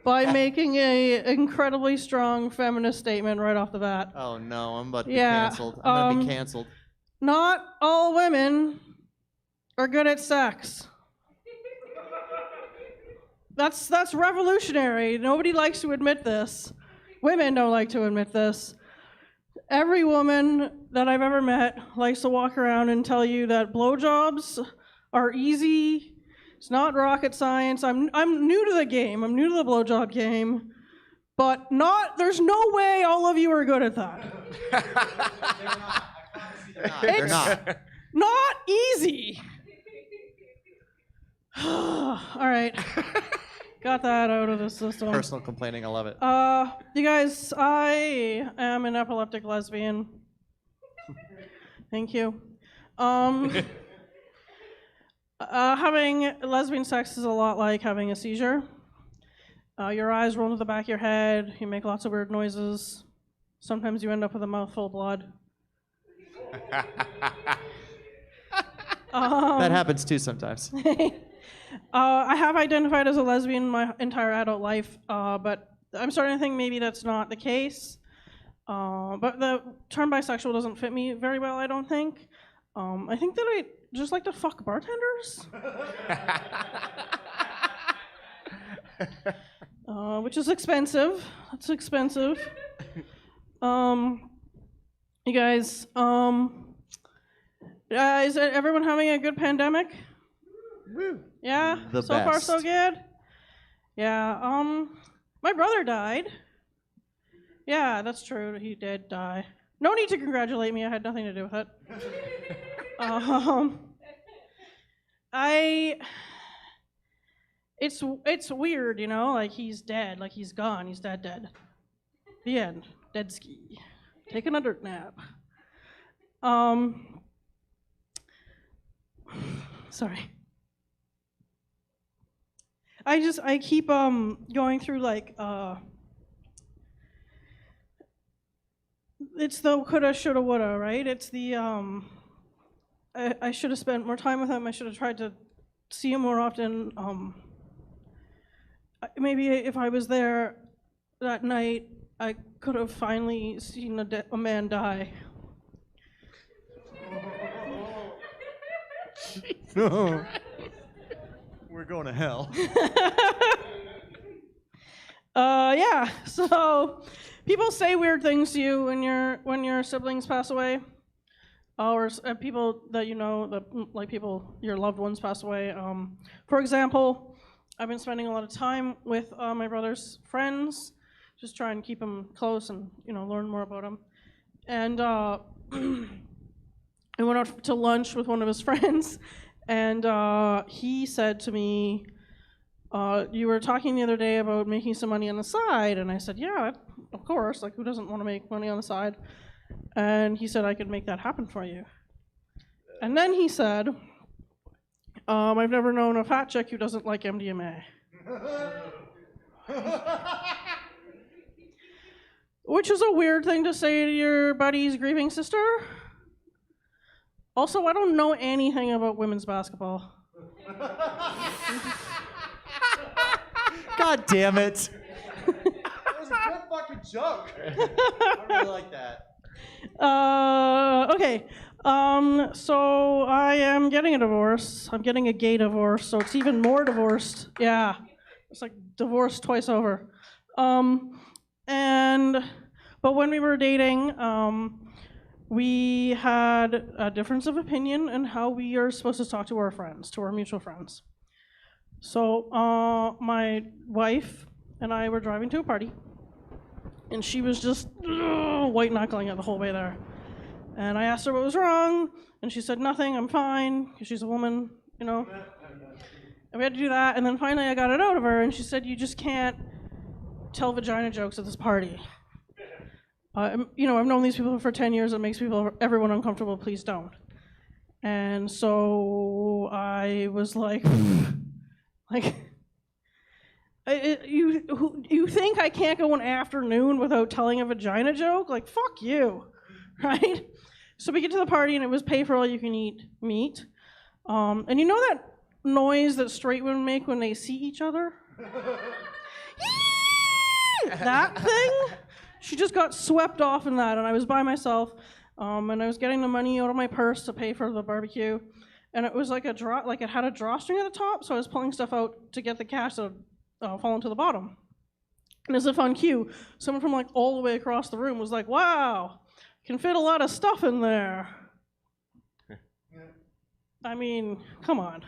by making a incredibly strong feminist statement right off the bat. Oh no, I'm about to be Yeah, canceled. I'm gonna be canceled. Not all women are good at sex. That's revolutionary. Nobody likes to admit this. Women don't like to admit this. Every woman that I've ever met likes to walk around and tell you that blowjobs are easy. It's not rocket science. I'm new to the game. I'm new to the blowjob game. But there's no way all of you are good at that. They're not. Not easy. All right. Got that out of the system. Personal complaining, I love it. You guys, I am an epileptic lesbian. Thank you. Having lesbian sex is a lot like having a seizure. Your eyes roll to the back of your head. You make lots of weird noises. Sometimes you end up with a mouthful of blood. That happens too sometimes. I have identified as a lesbian my entire adult life, but I'm starting to think maybe that's not the case. But the term bisexual doesn't fit me very well, I don't think. I think that I just like to fuck bartenders. Which is expensive. That's expensive. You guys, is everyone having a good pandemic? Woo. Yeah? The so far best. so good? Yeah, my brother died. Yeah, that's true. He did die. No need to congratulate me. I had nothing to do with it. It's weird, you know, like he's dead, like he's gone, he's dead. The end. Dead ski. Taking a dirt nap. Sorry. I keep going through like it's the coulda, shoulda, woulda, right? It's the I should have spent more time with him. I should have tried to see him more often. Maybe if I was there that night, I could have finally seen a man die. No. We're going to hell. Yeah. So people say weird things to you when your siblings pass away, or people that you know, that like people your loved ones pass away. For example, I've been spending a lot of time with my brother's friends, just trying to keep them close and learn more about them. And I went out to lunch with one of his friends, and he said to me, "You were talking the other day about making some money on the side," and I said, "Yeah, of course. Like, who doesn't want to make money on the side?" And he said, "I could make that happen for you." And then he said, "I've never known a fat chick who doesn't like MDMA." Which is a weird thing to say to your buddy's grieving sister. Also, I don't know anything about women's basketball. God damn it. That was a good fucking joke. I really like that. Okay. So I am getting a divorce. I'm getting a gay divorce, so it's even more divorced. Yeah. It's like divorced twice over. But when we were dating, we had a difference of opinion in how we are supposed to talk to our friends, to our mutual friends. So my wife and I were driving to a party, and she was just white-knuckling it the whole way there. And I asked her what was wrong, and she said, "Nothing, I'm fine," because she's a woman, And we had to do that, and then finally I got it out of her, and she said, "You just can't tell vagina jokes at this party. I've known these people for 10 years. It makes everyone uncomfortable. Please don't." And so I was like, you think I can't go an afternoon without telling a vagina joke? Like, fuck you, right? So we get to the party, and it was pay for all you can eat meat. And you know that noise that straight women make when they see each other? That thing? She just got swept off in that, and I was by myself, and I was getting the money out of my purse to pay for the barbecue, and it was like it had a drawstring at the top, so I was pulling stuff out to get the cash to fall into the bottom. And as if on cue, someone from like all the way across the room was like, "Wow, can fit a lot of stuff in there." I mean, come on.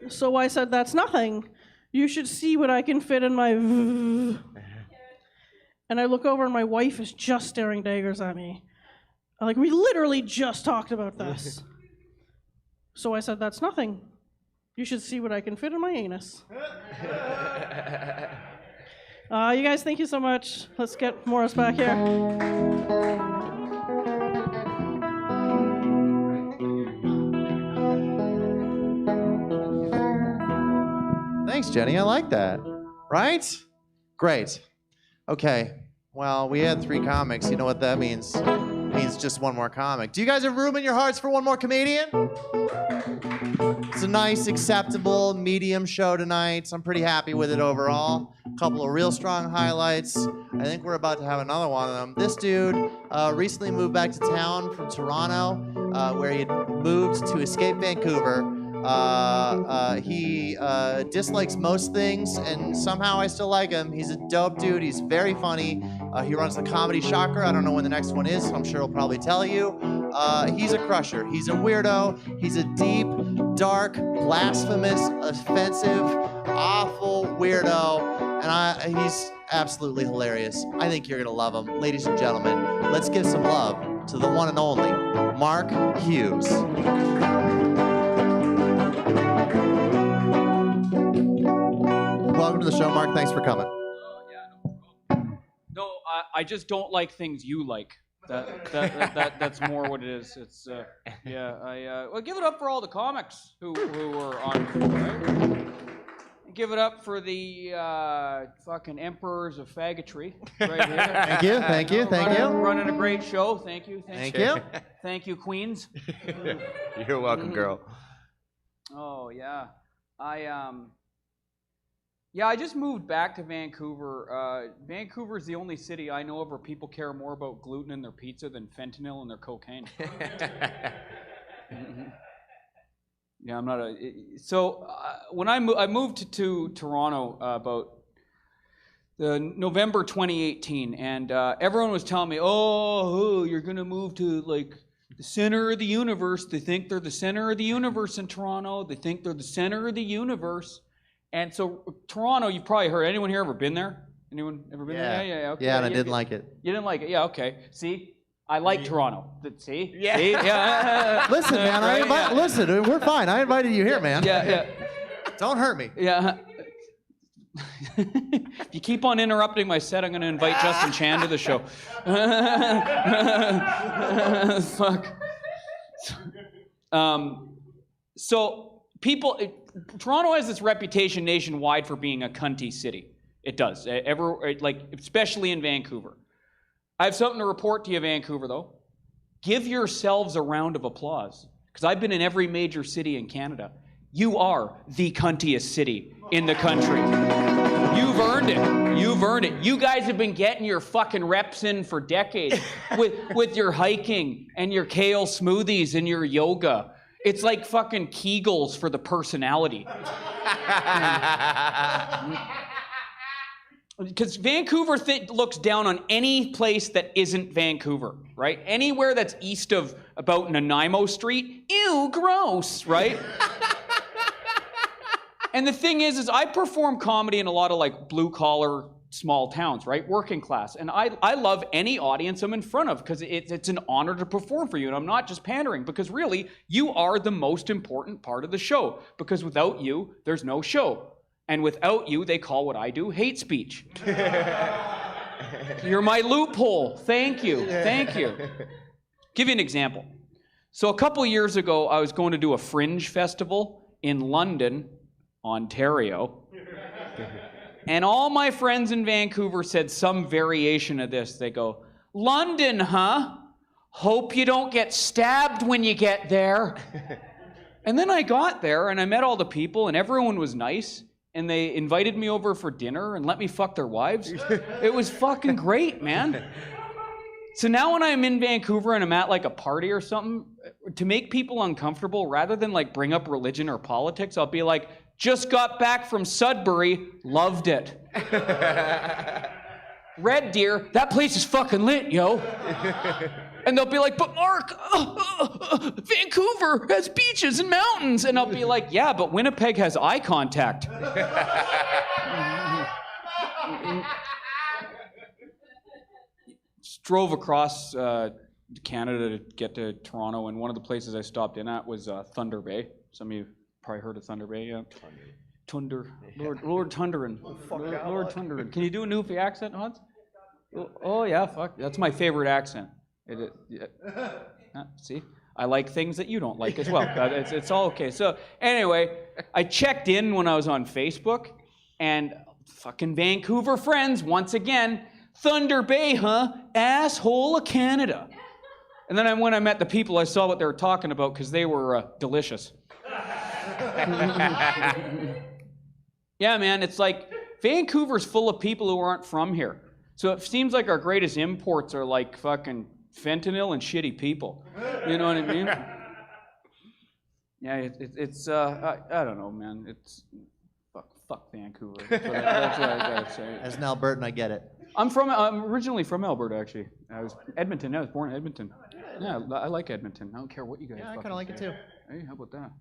So I said, "That's nothing. You should see what I can fit in my And I look over and my wife is just staring daggers at me. Like, we literally just talked about this. So I said, "That's nothing. You should see what I can fit in my anus." You guys, thank you so much. Let's get Morris back here. Thanks, Jenny. I like that. Right? Great. Okay. Well, we had 3 comics. You know what that means? It means just one more comic. Do you guys have room in your hearts for one more comedian? It's a nice, acceptable, medium show tonight. I'm pretty happy with it overall. A couple of real strong highlights. I think we're about to have another one of them. This dude recently moved back to town from Toronto, where he had moved to escape Vancouver. He dislikes most things, and somehow I still like him. He's a dope dude. He's very funny. He runs the Comedy Shocker. I don't know when the next one is. I'm sure he'll probably tell you. He's a crusher. He's a weirdo. He's a deep, dark, blasphemous, offensive, awful weirdo. And he's absolutely hilarious. I think you're going to love him. Ladies and gentlemen, let's give some love to the one and only Mark Hughes. Welcome to the show, Mark. Thanks for coming. No, I just don't like things you like. That's more what it is. It's well, give it up for all the comics who were on, right? Give it up for the fucking emperors of faggotry right here. Thank you. Running a great show. Thank you. Thank you, queens. You're welcome, girl. Oh yeah, I just moved back to Vancouver. Vancouver is the only city I know of where people care more about gluten in their pizza than fentanyl in their cocaine. Yeah, I'm not a. So when I moved to Toronto about November 2018, and everyone was telling me, "Oh, you're gonna move to like the center of the universe. They think they're the center of the universe in Toronto. They think they're the center of the universe. And so Toronto, you've probably heard. Anyone here ever been there? Anyone ever been there? Yeah. Okay. Yeah, and I didn't like it. You didn't like it? Yeah, okay. See? I like Toronto. See? Yeah. See? Yeah. Listen, man, Right, listen, we're fine. I invited you here, man. Yeah. Don't hurt me. Yeah. If you keep on interrupting my set, I'm going to invite Justin Chan to the show. Fuck. So Toronto has this reputation nationwide for being a cunty city. It does. Especially in Vancouver. I have something to report to you, Vancouver, though. Give yourselves a round of applause, because I've been in every major city in Canada. You are the cuntiest city in the country. You've earned it. You've earned it. You guys have been getting your fucking reps in for decades with your hiking and your kale smoothies and your yoga. It's like fucking Kegels for the personality. Because Vancouver looks down on any place that isn't Vancouver, right? Anywhere that's east of about Nanaimo Street, ew, gross, right? And the thing is I perform comedy in a lot of like blue-collar small towns, right? Working class. And I love any audience I'm in front of because it's an honor to perform for you. And I'm not just pandering, because really, you are the most important part of the show. Because without you, there's no show. And without you, they call what I do hate speech. You're my loophole. Thank you. Thank you. Give you an example. So a couple years ago, I was going to do a fringe festival in London, Ontario. And all my friends in Vancouver said some variation of this. They go, London, huh? Hope you don't get stabbed when you get there. And then I got there and I met all the people and everyone was nice. And they invited me over for dinner and let me fuck their wives. It was fucking great, man. So now when I'm in Vancouver and I'm at like a party or something, to make people uncomfortable, rather than like bring up religion or politics, I'll be like, just got back from Sudbury, loved it. Red Deer, that place is fucking lit, yo. And they'll be like, but Mark, Vancouver has beaches and mountains. And I'll be like, yeah, but Winnipeg has eye contact. Just drove across Canada to get to Toronto, and one of the places I stopped in at was Thunder Bay. Some of you probably heard of Thunder Bay, yeah. Thunder. Lord Tunderin. Lord Tunderin. Can you do a Newfie accent, Hans? Oh, yeah, fuck. That's my favorite accent. See? I like things that you don't like as well. It's all okay. So anyway, I checked in when I was on Facebook, and fucking Vancouver friends, once again, Thunder Bay, huh? Asshole of Canada. And then when I met the people, I saw what they were talking about because they were delicious. Yeah, man, it's like Vancouver's full of people who aren't from here. So it seems like our greatest imports are like fucking fentanyl and shitty people. You know what I mean? Yeah, it's I don't know, man. It's fuck Vancouver. That's what I gotta say. As an Albertan, I get it. I'm originally from Alberta, actually. I was Edmonton. I was born in Edmonton. Yeah, I like Edmonton. I don't care what you guys. Yeah, I kind of like it too. Hey, how about that?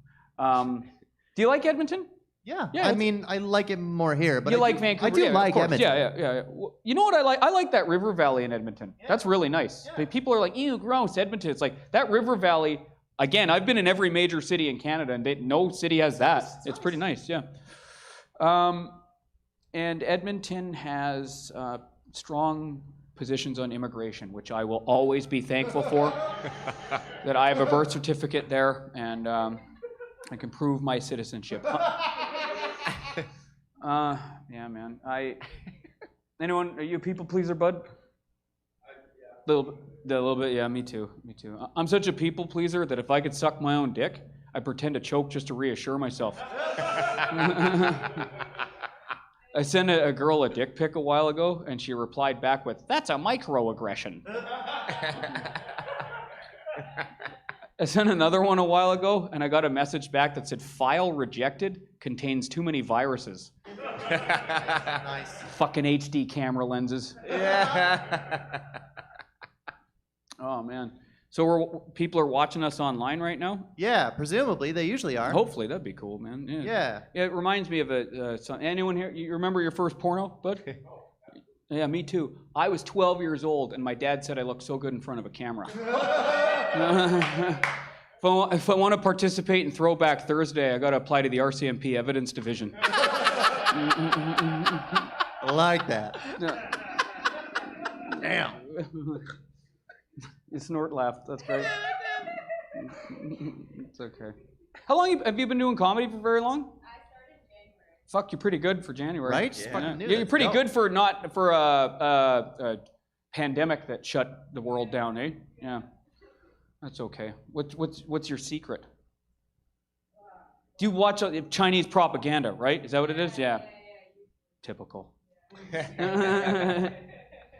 Do you like Edmonton? Yeah. Yeah, I mean, I like it more here, but You like Vancouver? I do Yeah, like of course. Edmonton. Yeah. Well, you know what I like? I like that river valley in Edmonton. That's really nice. People are like, ew, gross, Edmonton. It's like, that river valley, again, I've been in every major city in Canada, and no city has that. It's pretty nice, yeah. And Edmonton has strong positions on immigration, which I will always be thankful for. That I have a birth certificate there, and I can prove my citizenship. Yeah, man. Anyone? Are you a people pleaser, bud? Yeah. Little bit. Yeah, me too. I'm such a people pleaser that if I could suck my own dick, I pretend to choke just to reassure myself. I sent a girl a dick pic a while ago, and she replied back with, "That's a microaggression." I sent another one a while ago, and I got a message back that said, "File rejected, contains too many viruses." Nice. Fucking HD camera lenses. Yeah. Oh, man. So people are watching us online right now? Yeah, presumably they usually are. Hopefully, that'd be cool, man. Yeah. Yeah, it reminds me of anyone here, you remember your first porno, bud? Yeah, me too. I was 12 years old, and my dad said I looked so good in front of a camera. If I want to participate in Throwback Thursday, I got to apply to the RCMP Evidence Division. I like that. Damn. You snort laughed. That's great. It's okay. How long have you been doing comedy for very long? I started in January. Fuck, you're pretty good for January. Right? Just fucking knew You're that. pretty Dope. good for a pandemic that shut the world down, eh? Yeah. That's okay. What's your secret? Do you watch Chinese propaganda, right? Is that what it is? Yeah. Typical.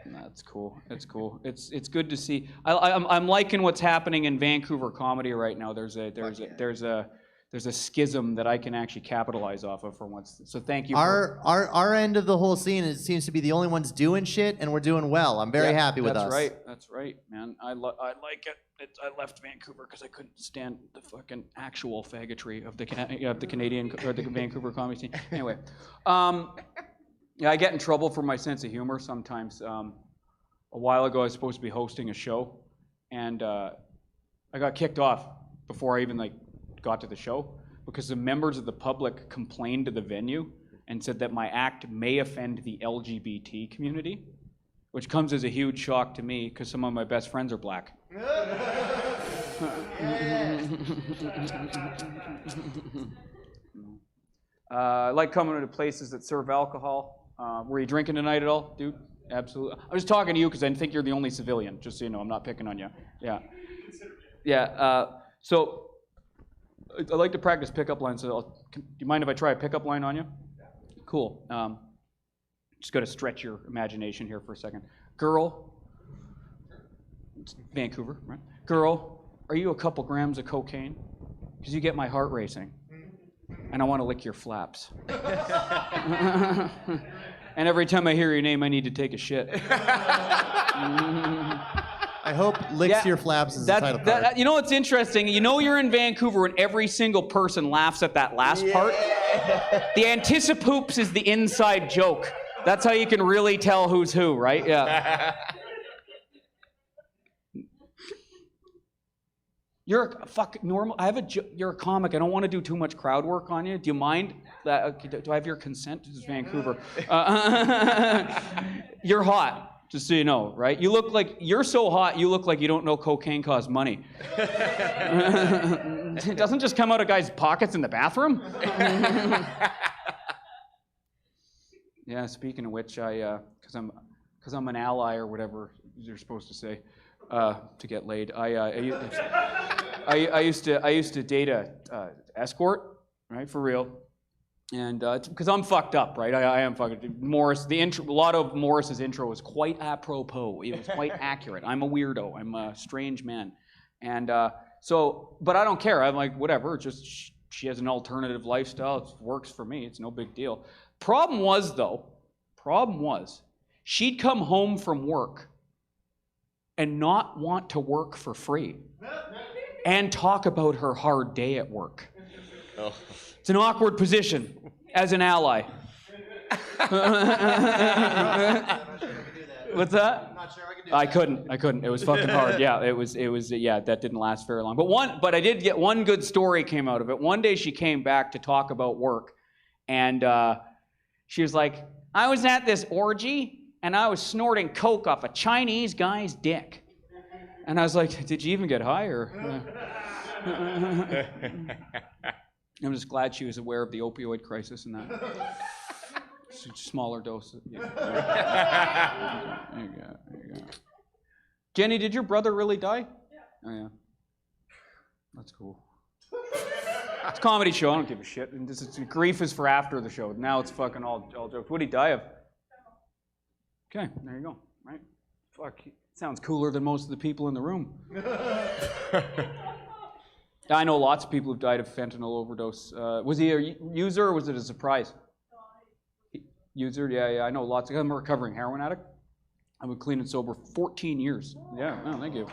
That's cool. It's cool. It's good to see. I'm liking what's happening in Vancouver comedy right now. There's a schism that I can actually capitalize off of for once. So thank you. Our end of the whole scene seems to be the only ones doing shit, and we're doing well. I'm very happy with us. That's right. That's right, man. I like it. I left Vancouver because I couldn't stand the fucking actual faggotry of the Canadian or the Vancouver comedy scene. Anyway, yeah, I get in trouble for my sense of humor sometimes. A while ago, I was supposed to be hosting a show, and I got kicked off before I even got to the show because the members of the public complained to the venue and said that my act may offend the LGBT community, which comes as a huge shock to me because some of my best friends are black. I like coming to places that serve alcohol. Were you drinking tonight at all, dude? Absolutely. I'm just talking to you because I think you're the only civilian, just so you know. I'm not picking on you. Yeah. Yeah. So I like to practice pickup lines. So do you mind if I try a pickup line on you? Cool. Just got to stretch your imagination here for a second. Girl, it's Vancouver, right? Girl, are you a couple grams of cocaine? Because you get my heart racing, and I want to lick your flaps. And every time I hear your name, I need to take a shit. I hope licks your flaps is the title part. You know what's interesting? You know you're in Vancouver when every single person laughs at that last part? The antipoops is the inside joke. That's how you can really tell who's who, right? Yeah. You're a fucking normal. You're a comic. I don't want to do too much crowd work on you. Do you mind? Do I have your consent? This is Vancouver. You're hot. Just so you know, right? You look like, you're so hot, you look like you don't know cocaine costs money. It doesn't just come out of guys' pockets in the bathroom. Yeah, speaking of which, because I'm an ally or whatever you're supposed to say, to get laid. I used to date a escort, right, for real. And because I'm fucked up, right? I am fucked up. Morris, a lot of Morris's intro was quite apropos. It was quite accurate. I'm a weirdo. I'm a strange man. And but I don't care. I'm like, whatever. Just she has an alternative lifestyle. It works for me. It's no big deal. Problem was, she'd come home from work and not want to work for free and talk about her hard day at work. Oh. It's an awkward position as an ally. What's that? I'm not sure I could do that. I couldn't. It was fucking hard. Yeah, it was yeah, that didn't last very long. But I did get one good story came out of it. One day she came back to talk about work, and she was like, I was at this orgy and I was snorting coke off a Chinese guy's dick. And I was like, did you even get high or? I'm just glad she was aware of the opioid crisis and that. Smaller doses. Yeah. There you go. Jenny, did your brother really die? Yeah. Oh, yeah. That's cool. It's a comedy show. I don't give a shit. And grief is for after the show. Now it's fucking all jokes. What did he die of? Okay, there you go. Right? Fuck. Sounds cooler than most of the people in the room. I know lots of people who've died of fentanyl overdose. Was he a user or was it a surprise? User, yeah. I know lots of them. I'm a recovering heroin addict. I've been clean and sober 14 years. Yeah, no, thank you.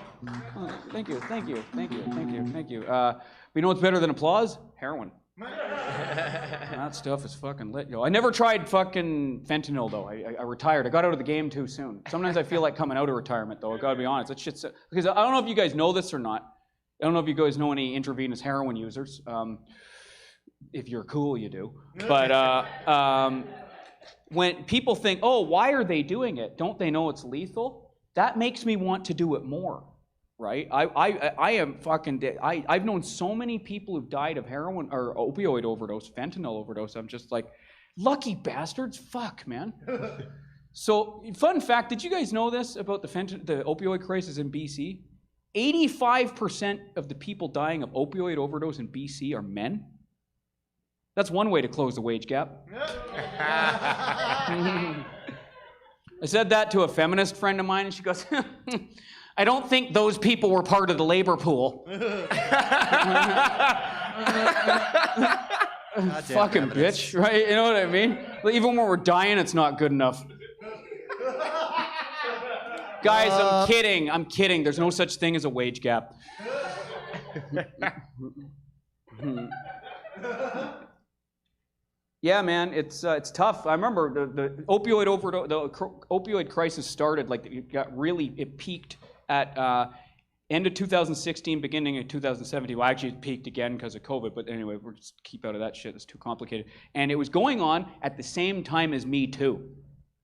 Oh, thank you. But you know what's better than applause? Heroin. That stuff is fucking lit, yo. I never tried fucking fentanyl, though. I retired. I got out of the game too soon. Sometimes I feel like coming out of retirement, though. I gotta be honest. That shit's... Because I don't know if you guys know this or not. I don't know if you guys know any intravenous heroin users. If you're cool, you do. But when people think, oh, why are they doing it? Don't they know it's lethal? That makes me want to do it more. Right? I am fucking dead. I've known so many people who've died of heroin or opioid overdose, fentanyl overdose. I'm just like, lucky bastards. Fuck, man. So, fun fact, did you guys know this about the opioid crisis in BC? 85% of the people dying of opioid overdose in BC are men. That's one way to close the wage gap. I said that to a feminist friend of mine, and she goes, I don't think those people were part of the labor pool. Fucking bitch, right? You know what I mean? Even when we're dying, it's not good enough. Guys, I'm kidding. There's no such thing as a wage gap. Yeah, man, it's tough. I remember the opioid overdose, the opioid crisis started, like it peaked at end of 2016, beginning of 2017. Well, actually, it peaked again because of COVID, but anyway, we'll just keep out of that shit. It's too complicated. And it was going on at the same time as Me Too,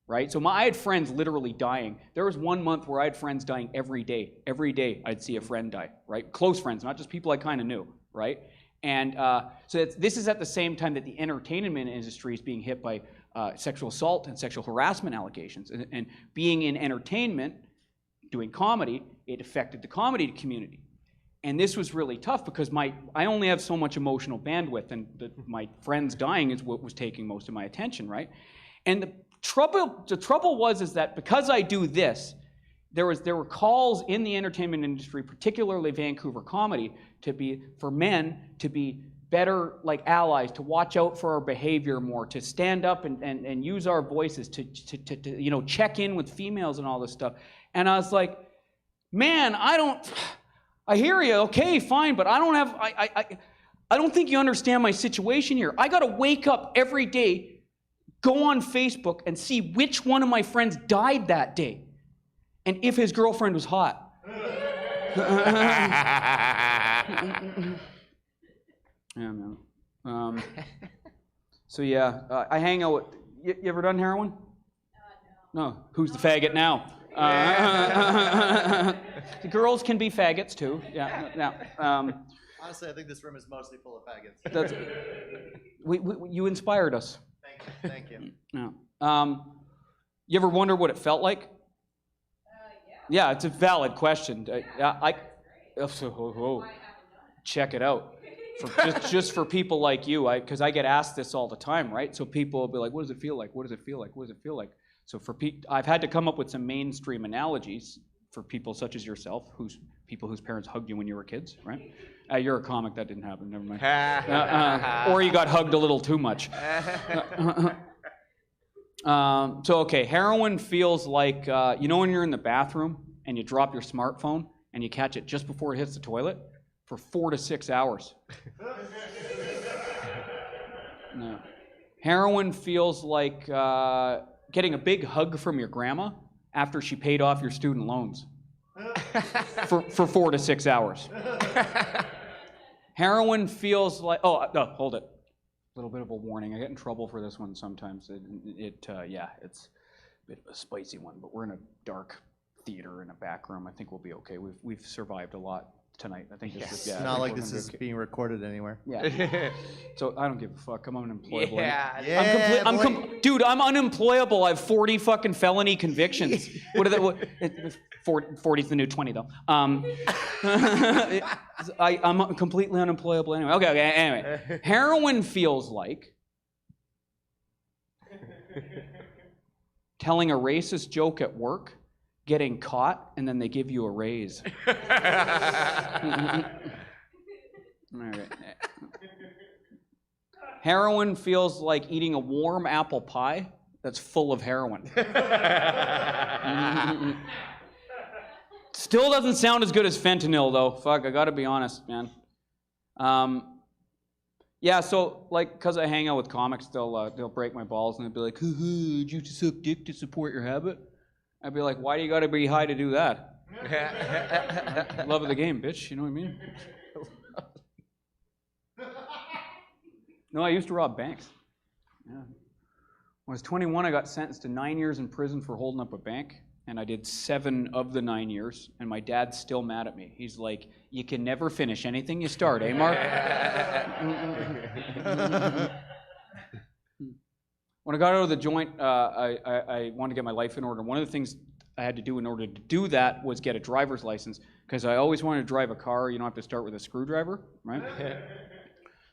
right? So I had friends literally dying. There was 1 month where I had friends dying every day. Every day I'd see a friend die, right? Close friends, not just people I kind of knew, right? And so this is at the same time that the entertainment industry is being hit by sexual assault and sexual harassment allegations. And being in entertainment, doing comedy, it affected the comedy community. And this was really tough because I only have so much emotional bandwidth, and my friends dying is what was taking most of my attention, right? And the trouble was that because I do this, there were calls in the entertainment industry, particularly Vancouver comedy, for men to be better like allies, to watch out for our behavior more, to stand up and use our voices, to check in with females and all this stuff. And I was like, man, I hear you, okay, fine, but I don't think you understand my situation here. I gotta wake up every day, go on Facebook and see which one of my friends died that day. And if his girlfriend was hot. Yeah, man. So yeah, I hang out with... You ever done heroin? No. Who's the faggot now? The girls can be faggots too. Yeah. Honestly, I think this room is mostly full of faggots. You inspired us. Thank you. Yeah. You ever wonder what it felt like? Yeah, it's a valid question. Check it out. Just for people like you, because I get asked this all the time, right? So people will be like, "What does it feel like? What does it feel like? What does it feel like?" So I've had to come up with some mainstream analogies for people such as yourself, people whose parents hugged you when you were kids, right? You're a comic. That didn't happen. Never mind. Or you got hugged a little too much. Okay, heroin feels like, when you're in the bathroom and you drop your smartphone and you catch it just before it hits the toilet for 4 to 6 hours. No. Heroin feels like getting a big hug from your grandma after she paid off your student loans for 4 to 6 hours. Heroin feels like, hold it. A little bit of a warning. I get in trouble for this one sometimes. It's a bit of a spicy one, but we're in a dark theater in a back room. I think we'll be okay. We've survived a lot tonight. I think It's not like this is being recorded anywhere. Yeah. So I don't give a fuck. I'm unemployable. Dude, I'm unemployable. I have 40 fucking felony convictions. What are they? 40's the new 20, though. I'm completely unemployable anyway. Okay, anyway. Heroin feels like telling a racist joke at work, getting caught, and then they give you a raise. All right. Heroin feels like eating a warm apple pie that's full of heroin. Still doesn't sound as good as fentanyl, though. Fuck, I gotta be honest, man. Yeah, so, like, because I hang out with comics, they'll break my balls and they'll be like, did you suck dick to support your habit? I'd be like, why do you gotta be high to do that? Love of the game, bitch, you know what I mean? No, I used to rob banks. Yeah. When I was 21, I got sentenced to 9 years in prison for holding up a bank, and I did 7 of the 9 years, and my dad's still mad at me. He's like, you can never finish anything you start, eh, Mark? When I got out of the joint, I wanted to get my life in order. One of the things I had to do in order to do that was get a driver's license, because I always wanted to drive a car. You don't have to start with a screwdriver, right?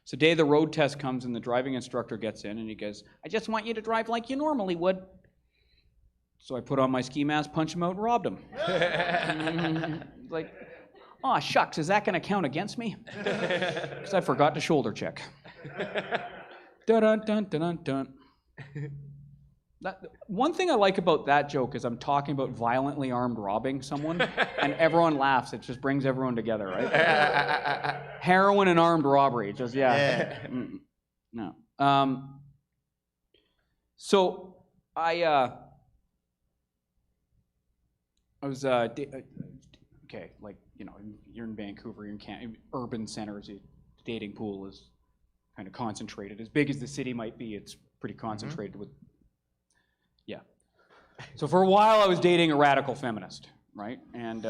So day of the road test comes, and the driving instructor gets in, and he goes, I just want you to drive like you normally would. So I put on my ski mask, punched him out, and robbed him. Like, oh, shucks, is that going to count against me? Because I forgot to shoulder check. Dun-dun-dun-dun-dun-dun. One thing I like about that joke is I'm talking about violently armed robbing someone, and everyone laughs. It just brings everyone together, right? Heroin and armed robbery, just, yeah. No. So I was, okay, like, you know, you're in Vancouver, you're in urban centers, the dating pool is kind of concentrated. As big as the city might be, it's pretty concentrated with, yeah. So for a while I was dating a radical feminist, right? And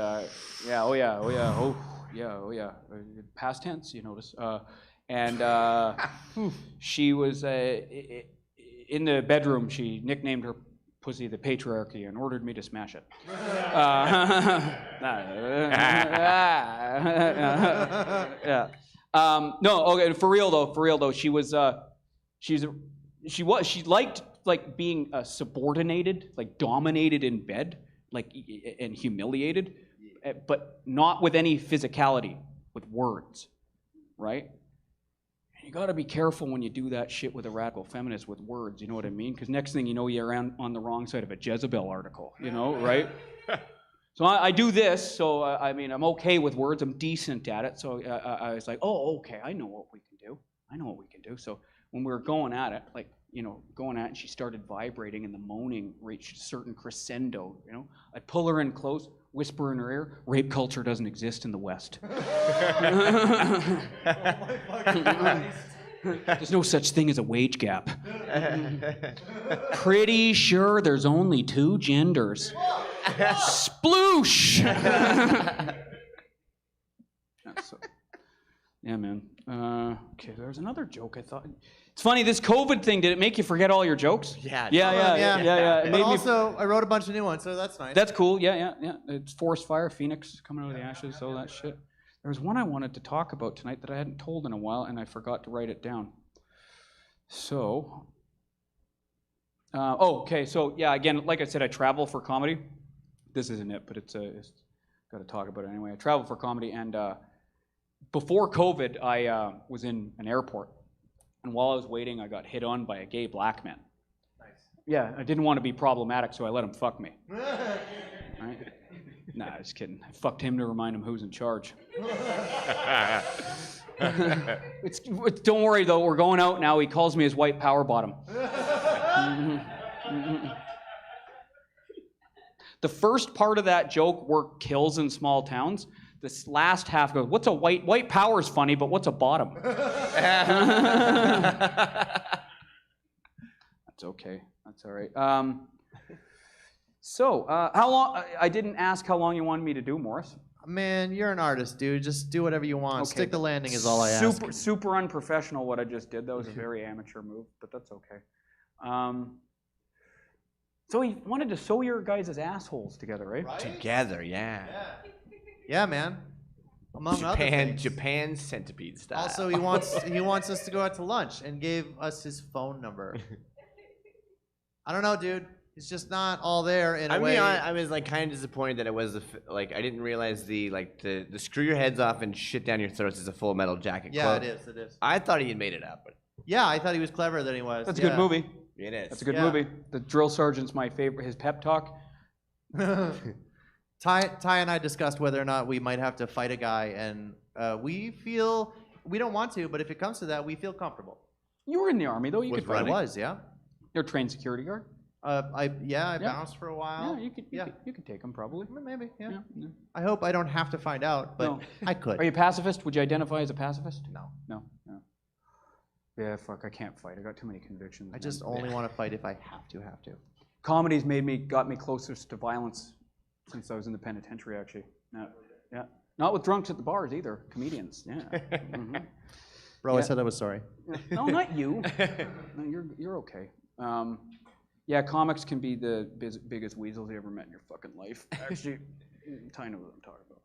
past tense, you notice. She was, in the bedroom, she nicknamed her pussy the patriarchy and ordered me to smash it. Yeah. No, okay, for real though, she liked like being subordinated, like dominated in bed, like and humiliated, but not with any physicality, with words, right? You got to be careful when you do that shit with a radical feminist with words, you know what I mean? Because next thing you know, you're on the wrong side of a Jezebel article, you know, right? So I do this, so I mean, I'm okay with words, I'm decent at it, so I was like, oh, okay, I know what we can do. So when we were going at it, like, you know, and she started vibrating and the moaning reached a certain crescendo, you know? I'd pull her in close, whisper in her ear, rape culture doesn't exist in the West. There's no such thing as a wage gap. Pretty sure there's only 2 genders. Sploosh! Yeah, man. Okay, there's another joke I thought. It's funny, this COVID thing, did it make you forget all your jokes? Yeah. It But also, I wrote a bunch of new ones, so that's nice. That's cool, yeah. It's forest fire, Phoenix coming out of the ashes, all that shit. There was one I wanted to talk about tonight that I hadn't told in a while, and I forgot to write it down. So, okay, so yeah, again, like I said, I travel for comedy. This isn't it, but it's got to talk about it anyway. I travel for comedy, and before COVID, I was in an airport. And while I was waiting, I got hit on by a gay black man. Nice. Yeah, I didn't want to be problematic, so I let him fuck me. Right? Nah, just kidding. I fucked him to remind him who's in charge. Don't worry, though. We're going out now. He calls me his white power bottom. The first part of that joke worked kills in small towns. This last half goes, what's a white power's funny, but what's a bottom? That's okay. That's all right. So, how long, I didn't ask how long you wanted me to do, Morris. Man, you're an artist, dude. Just do whatever you want. Okay. Stick the landing is all I ask. Super unprofessional what I just did. That was a very amateur move, but that's okay. So he wanted to sew your guys' assholes together, right? Together, yeah. Yeah, man. Among other things. Japan centipede style. Also, he wants us to go out to lunch and gave us his phone number. I don't know, dude. It's just not all there in a way. I was like kind of disappointed that it was like I didn't realize the screw your heads off and shit down your throats is a Full Metal Jacket. Yeah, quote. it is. I thought he had made it up, but yeah, I thought he was clever than he was. That's a good movie. It is. That's a good Yeah. movie. The drill sergeant's my favorite. His pep talk. Ty and I discussed whether or not we might have to fight a guy, and we feel we don't want to, but if it comes to that, we feel comfortable. You were in the army though. You Was could fight I him. was, yeah. You're a trained security guard. I Yeah. bounced for a while. Yeah, you could. You could take him probably. Maybe, yeah. Yeah. I hope I don't have to find out, but No. I could. Are you a pacifist? Would you identify as a pacifist? No. No. No. Yeah, fuck. I can't fight. I got too many convictions. I man. just only want to fight if I have to. Comedy's got me closest to violence since I was in the penitentiary. Actually. Yeah. Not with drunks at the bars either. Comedians. Yeah. Mhm. Bro, I Yeah. said I was sorry. No, not you. No, you're okay. Yeah, comics can be the biggest weasels you ever met in your fucking life. Actually, Ty knows what I'm talking about.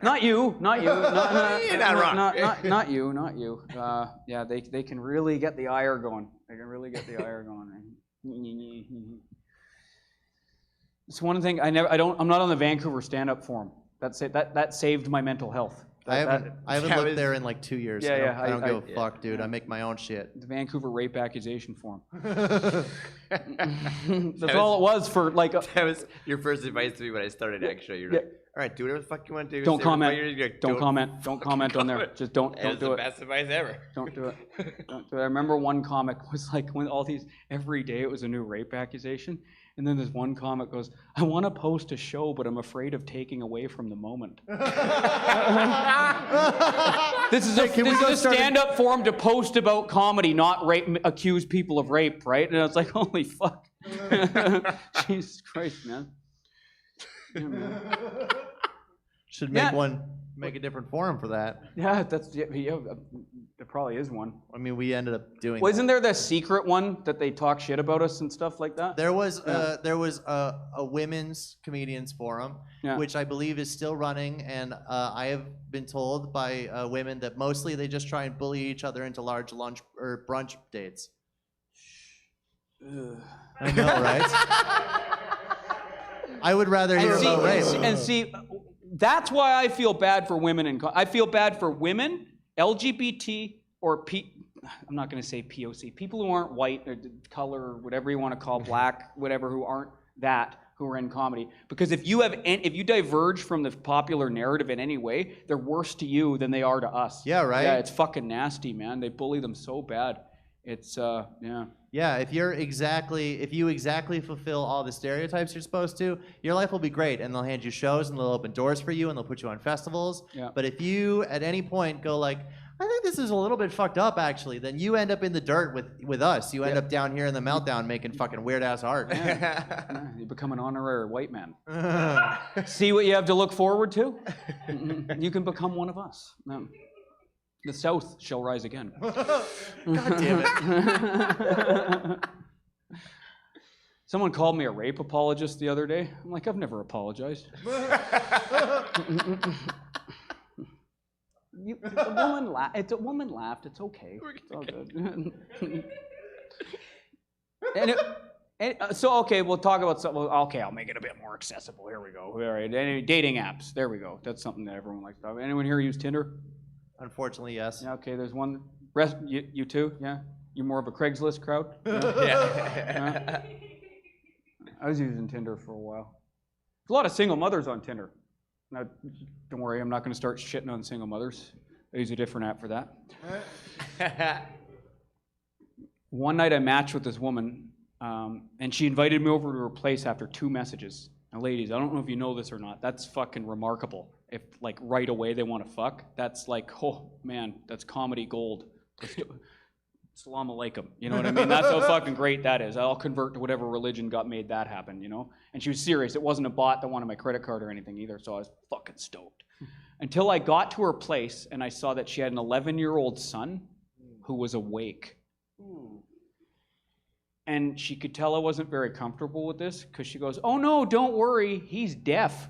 Not you. Not you. You're not wrong. Not you. Yeah, they can really get the ire going. They can really get the ire going. It's one thing I'm not on the Vancouver stand-up forum. That saved my mental health. I haven't that looked was- there in like 2 years. Yeah, yeah, I don't give a yeah. fuck, dude. I make my own shit. The Vancouver rape accusation forum. That's all it was for like. That was your first advice to me when I started. Actually, you're Yeah. like, all right, do whatever the fuck you want to do. Don't say comment. whatever you're like, Don't comment. Don't fucking comment on there. comment. Just don't That was do the it. best advice ever. Don't do it. Don't do it. I remember one comic was like, when all these, every day it was a new rape accusation. And then this one comic goes, I want to post a show, but I'm afraid of taking away from the moment. This is Can we this go is a start a- stand-up forum to post about comedy, not rape, accuse people of rape, right? And I was like, holy fuck. Jesus Christ, man. Yeah, man. Should Yeah. make a different forum for that. Yeah, there probably is one. I mean, we ended up doing. Well, isn't there the secret one that they talk shit about us and stuff like that? There was a women's comedians forum, Yeah. which I believe is still running, and I have been told by women that mostly they just try and bully each other into large lunch or brunch dates. I know, right? I would rather hear about rape. And see, that's why I feel bad for women. I feel bad for women, LGBT, or I'm not going to say POC, people who aren't white or color or whatever you want to call black, whatever, who aren't that, who are in comedy. Because if you diverge from the popular narrative in any way, they're worse to you than they are to us. Yeah, right? Yeah, it's fucking nasty, man. They bully them so bad. It's yeah. Yeah, if you exactly fulfill all the stereotypes you're supposed to, your life will be great, and they'll hand you shows, and they'll open doors for you, and they'll put you on festivals. Yeah. But if you at any point go like, I think this is a little bit fucked up, actually, then you end up in the dirt with us. You end up down here in the Meltdown making fucking weird ass art. Yeah, you become an honorary white man. See what you have to look forward to? You can become one of us. The South shall rise again. God damn it. Someone called me a rape apologist the other day. I'm like, I've never apologized. A woman laughed. It's okay. It's all good. Okay, we'll talk about something. Okay, I'll make it a bit more accessible. Here we go. All right, dating apps. There we go. That's something that everyone likes to talk about. Anyone here use Tinder? Unfortunately, yes. Yeah, okay, there's one. You too? Yeah? You're more of a Craigslist crowd? Yeah. I was using Tinder for a while. There's a lot of single mothers on Tinder. Now, don't worry, I'm not going to start shitting on single mothers. I use a different app for that. One night I matched with this woman, and she invited me over to her place after 2 messages. Now, ladies, I don't know if you know this or not. That's fucking remarkable. If, like, right away they want to fuck, that's like, oh, man, that's comedy gold. Salam alaikum. You know what I mean? That's how fucking great that is. I'll convert to whatever religion got made that happen, you know? And she was serious. It wasn't a bot that wanted my credit card or anything either, so I was fucking stoked. Until I got to her place and I saw that she had an 11-year-old son who was awake. And she could tell I wasn't very comfortable with this because she goes, oh no, don't worry, he's deaf.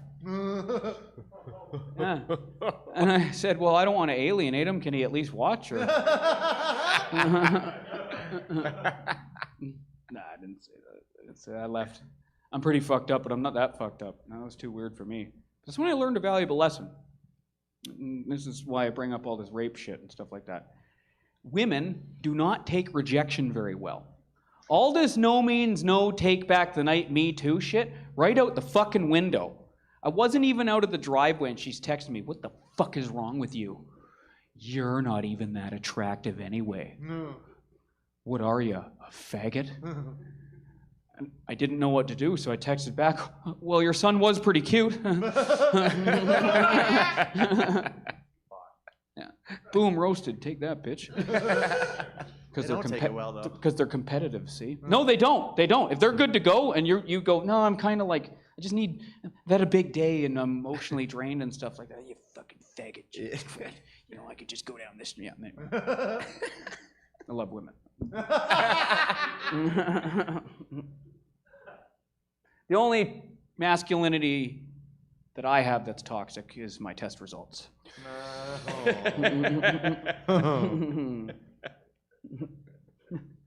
Yeah. And I said, well, I don't want to alienate him. Can he at least watch? Or... Nah, I didn't say that. I left. I'm pretty fucked up, but I'm not that fucked up. No, that was too weird for me. That's when I learned a valuable lesson. And this is why I bring up all this rape shit and stuff like that. Women do not take rejection very well. All this no means no, take back the night, me too shit, right out the fucking window. I wasn't even out of the driveway and she's texting me, what the fuck is wrong with you? You're not even that attractive anyway. No. What are you, a faggot? And I didn't know what to do, so I texted back, well, your son was pretty cute. Yeah. Boom, roasted. Take that, bitch. Because They don't take it well, though. Because they're competitive, see? No, they don't. They don't. If they're good to go and you go, no, I'm kind of like, I just need, I've had a big day and I'm emotionally drained and stuff like that. You fucking faggot. You know, I could just go down this. Yeah, anyway. I love women. The only masculinity that I have that's toxic is my test results.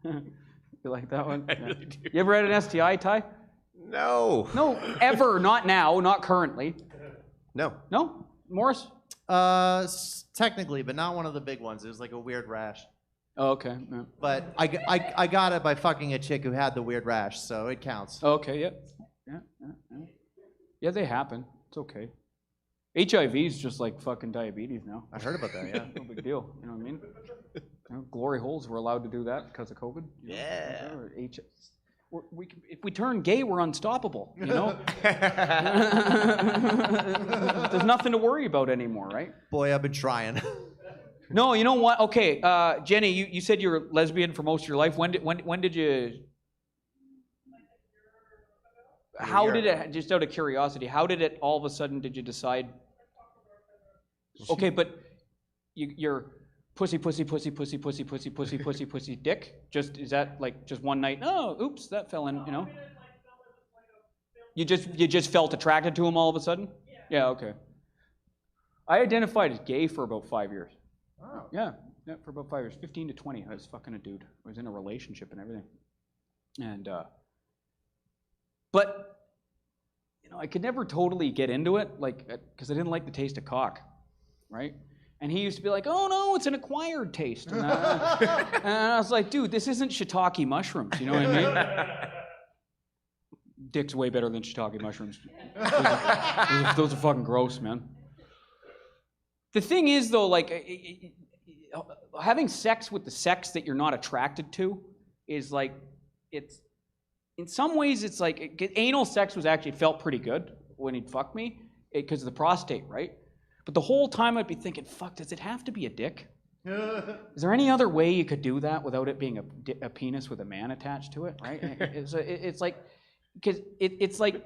You like that one? I really do. You ever had an STI, Ty? No. No, ever. Not now. Not currently. No. No? Morris? Technically, but not one of the big ones. It was like a weird rash. Oh, okay. Yeah. But I got it by fucking a chick who had the weird rash, so it counts. Oh, okay, yeah. Yeah, they happen. It's okay. HIV is just like fucking diabetes now. I heard about that, yeah. No big deal. You know what I mean? You know, glory holes were allowed to do that because of COVID. Yeah. If we turn gay, we're unstoppable, you know? There's nothing to worry about anymore, right? Boy, I've been trying. No, you know what? Okay, Jenny, you said you were lesbian for most of your life. When did you... How did it, just out of curiosity, how did it all of a sudden did you decide? Okay, but you're pussy dick? Just, is that like just one night? Oh, oops, that fell in, you know? You just felt attracted to him all of a sudden? Yeah, okay. I identified as gay for about 5 years. Oh. Yeah, for about 5 years. 15 to 20, I was fucking a dude. I was in a relationship and everything. And, but, you know, I could never totally get into it, like, because I didn't like the taste of cock, right? And he used to be like, oh no, it's an acquired taste. And I was like, dude, this isn't shiitake mushrooms, you know what I mean? Dick's way better than shiitake mushrooms. Those are fucking gross, man. The thing is, though, like, having sex with the sex that you're not attracted to is like, it's, in some ways, it's like, anal sex was actually felt pretty good when he'd fuck me because of the prostate, right? But the whole time I'd be thinking, fuck, does it have to be a dick? Is there any other way you could do that without it being a penis with a man attached to it, right? It's like, because it's like,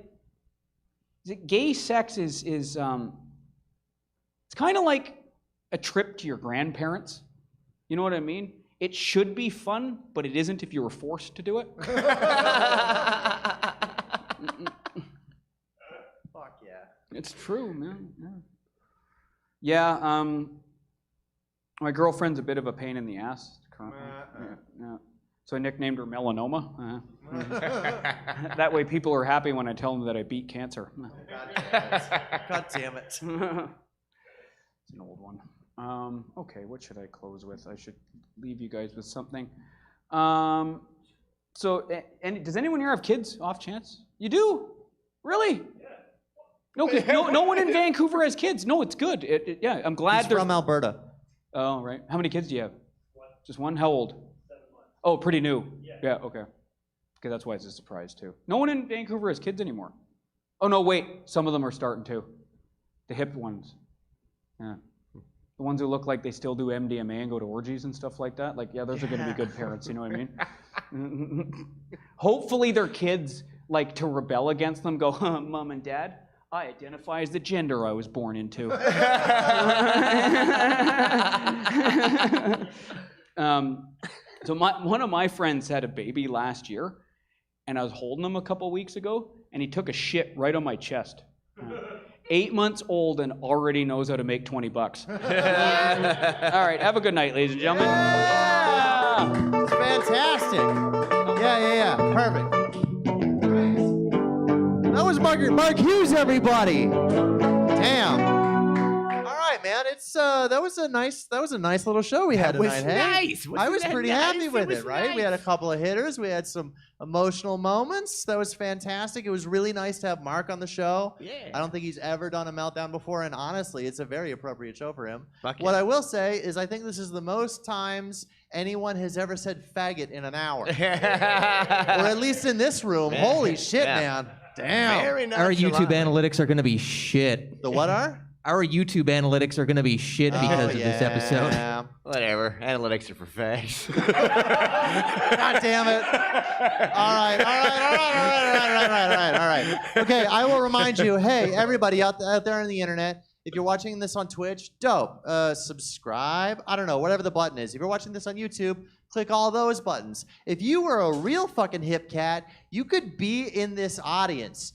gay sex is it's kind of like a trip to your grandparents. You know what I mean? It should be fun, but it isn't if you were forced to do it. Fuck yeah. It's true, man. Yeah, my girlfriend's a bit of a pain in the ass currently. Yeah. So I nicknamed her Melanoma. That way people are happy when I tell them that I beat cancer. God damn it. It's an old one. Okay, what should I close with? I should leave you guys with something. So, and does anyone here have kids, off chance? You do? Really? No, no one in Vancouver has kids. No, it's good. Yeah, I'm glad He's from Alberta. Oh, right. How many kids do you have? One. Just one? How old? 7 months. Oh, pretty new. Yeah, okay. Okay, that's why it's a surprise, too. No one in Vancouver has kids anymore. Oh, no, wait. Some of them are starting, too. The hip ones. Yeah. The ones who look like they still do MDMA and go to orgies and stuff like that. Like, yeah, those are going to be good parents, you know what I mean? Hopefully their kids, like, to rebel against them, go, Mom and Dad, I identify as the gender I was born into. So one of my friends had a baby last year, and I was holding him a couple weeks ago, and he took a shit right on my chest. 8 months old and already knows how to make $20. All right, have a good night, ladies and gentlemen. Yeah! It's fantastic. Yeah. Perfect. That was Mark Hughes, everybody. Damn. All right, man. man. It's that was a nice little show we had That was tonight. Hey, nice. I Wasn't was that pretty nice? happy It with was it, right? We had a nice. couple of hitters. We had some emotional moments. That was fantastic. It was really nice to have Mark on the show. Yeah. I don't think he's ever done a meltdown before, and honestly, it's a very appropriate show for him. Fuck What yeah. I will say is I think this is the most times anyone has ever said faggot in an hour. Or at least in this room. Man, Holy shit, yeah. man. Damn. Very Our YouTube nonchalant. analytics are going to be shit. The what are? Our YouTube analytics are going to be shit because of this episode. Yeah. Whatever. Analytics are for fags. God damn it. All right. Okay, I will remind you, hey, everybody out there on the internet, if you're watching this on Twitch, dope. Subscribe. I don't know, whatever the button is. If you're watching this on YouTube, click all those buttons. If you were a real fucking hip cat, you could be in this audience.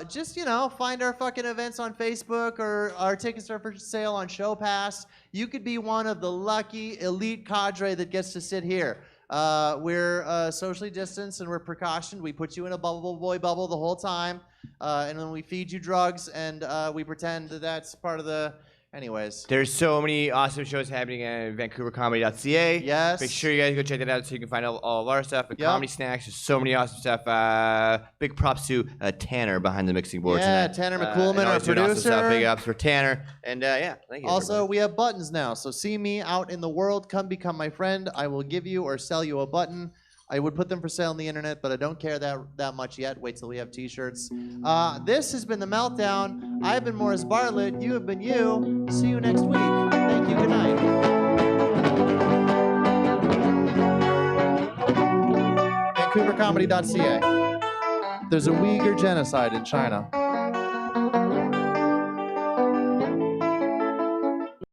Just, find our fucking events on Facebook, or our tickets are for sale on Show Pass. You could be one of the lucky elite cadre that gets to sit here. We're socially distanced and we're precautioned. We put you in a bubble boy bubble the whole time, and then we feed you drugs, and we pretend that that's part of the... Anyways. There's so many awesome shows happening at VancouverComedy.ca. Yes. Make sure you guys go check that out so you can find all of our stuff. And Yep. Comedy Snacks, there's so many awesome stuff. Big props to Tanner behind the mixing board Yeah, tonight. Tanner McCoolman, and our always doing awesome stuff. producer. Big ups for Tanner. And yeah, thank you. Also, everybody. we have buttons now. So see me out in the world. Come become my friend. I will give you or sell you a button. I would put them for sale on the internet, but I don't care that much yet. Wait till we have t-shirts. This has been The Meltdown. I've been Morris Bartlett. You have been you. See you next week. Thank you. Good night. VancouverComedy.ca. There's a Uyghur genocide in China.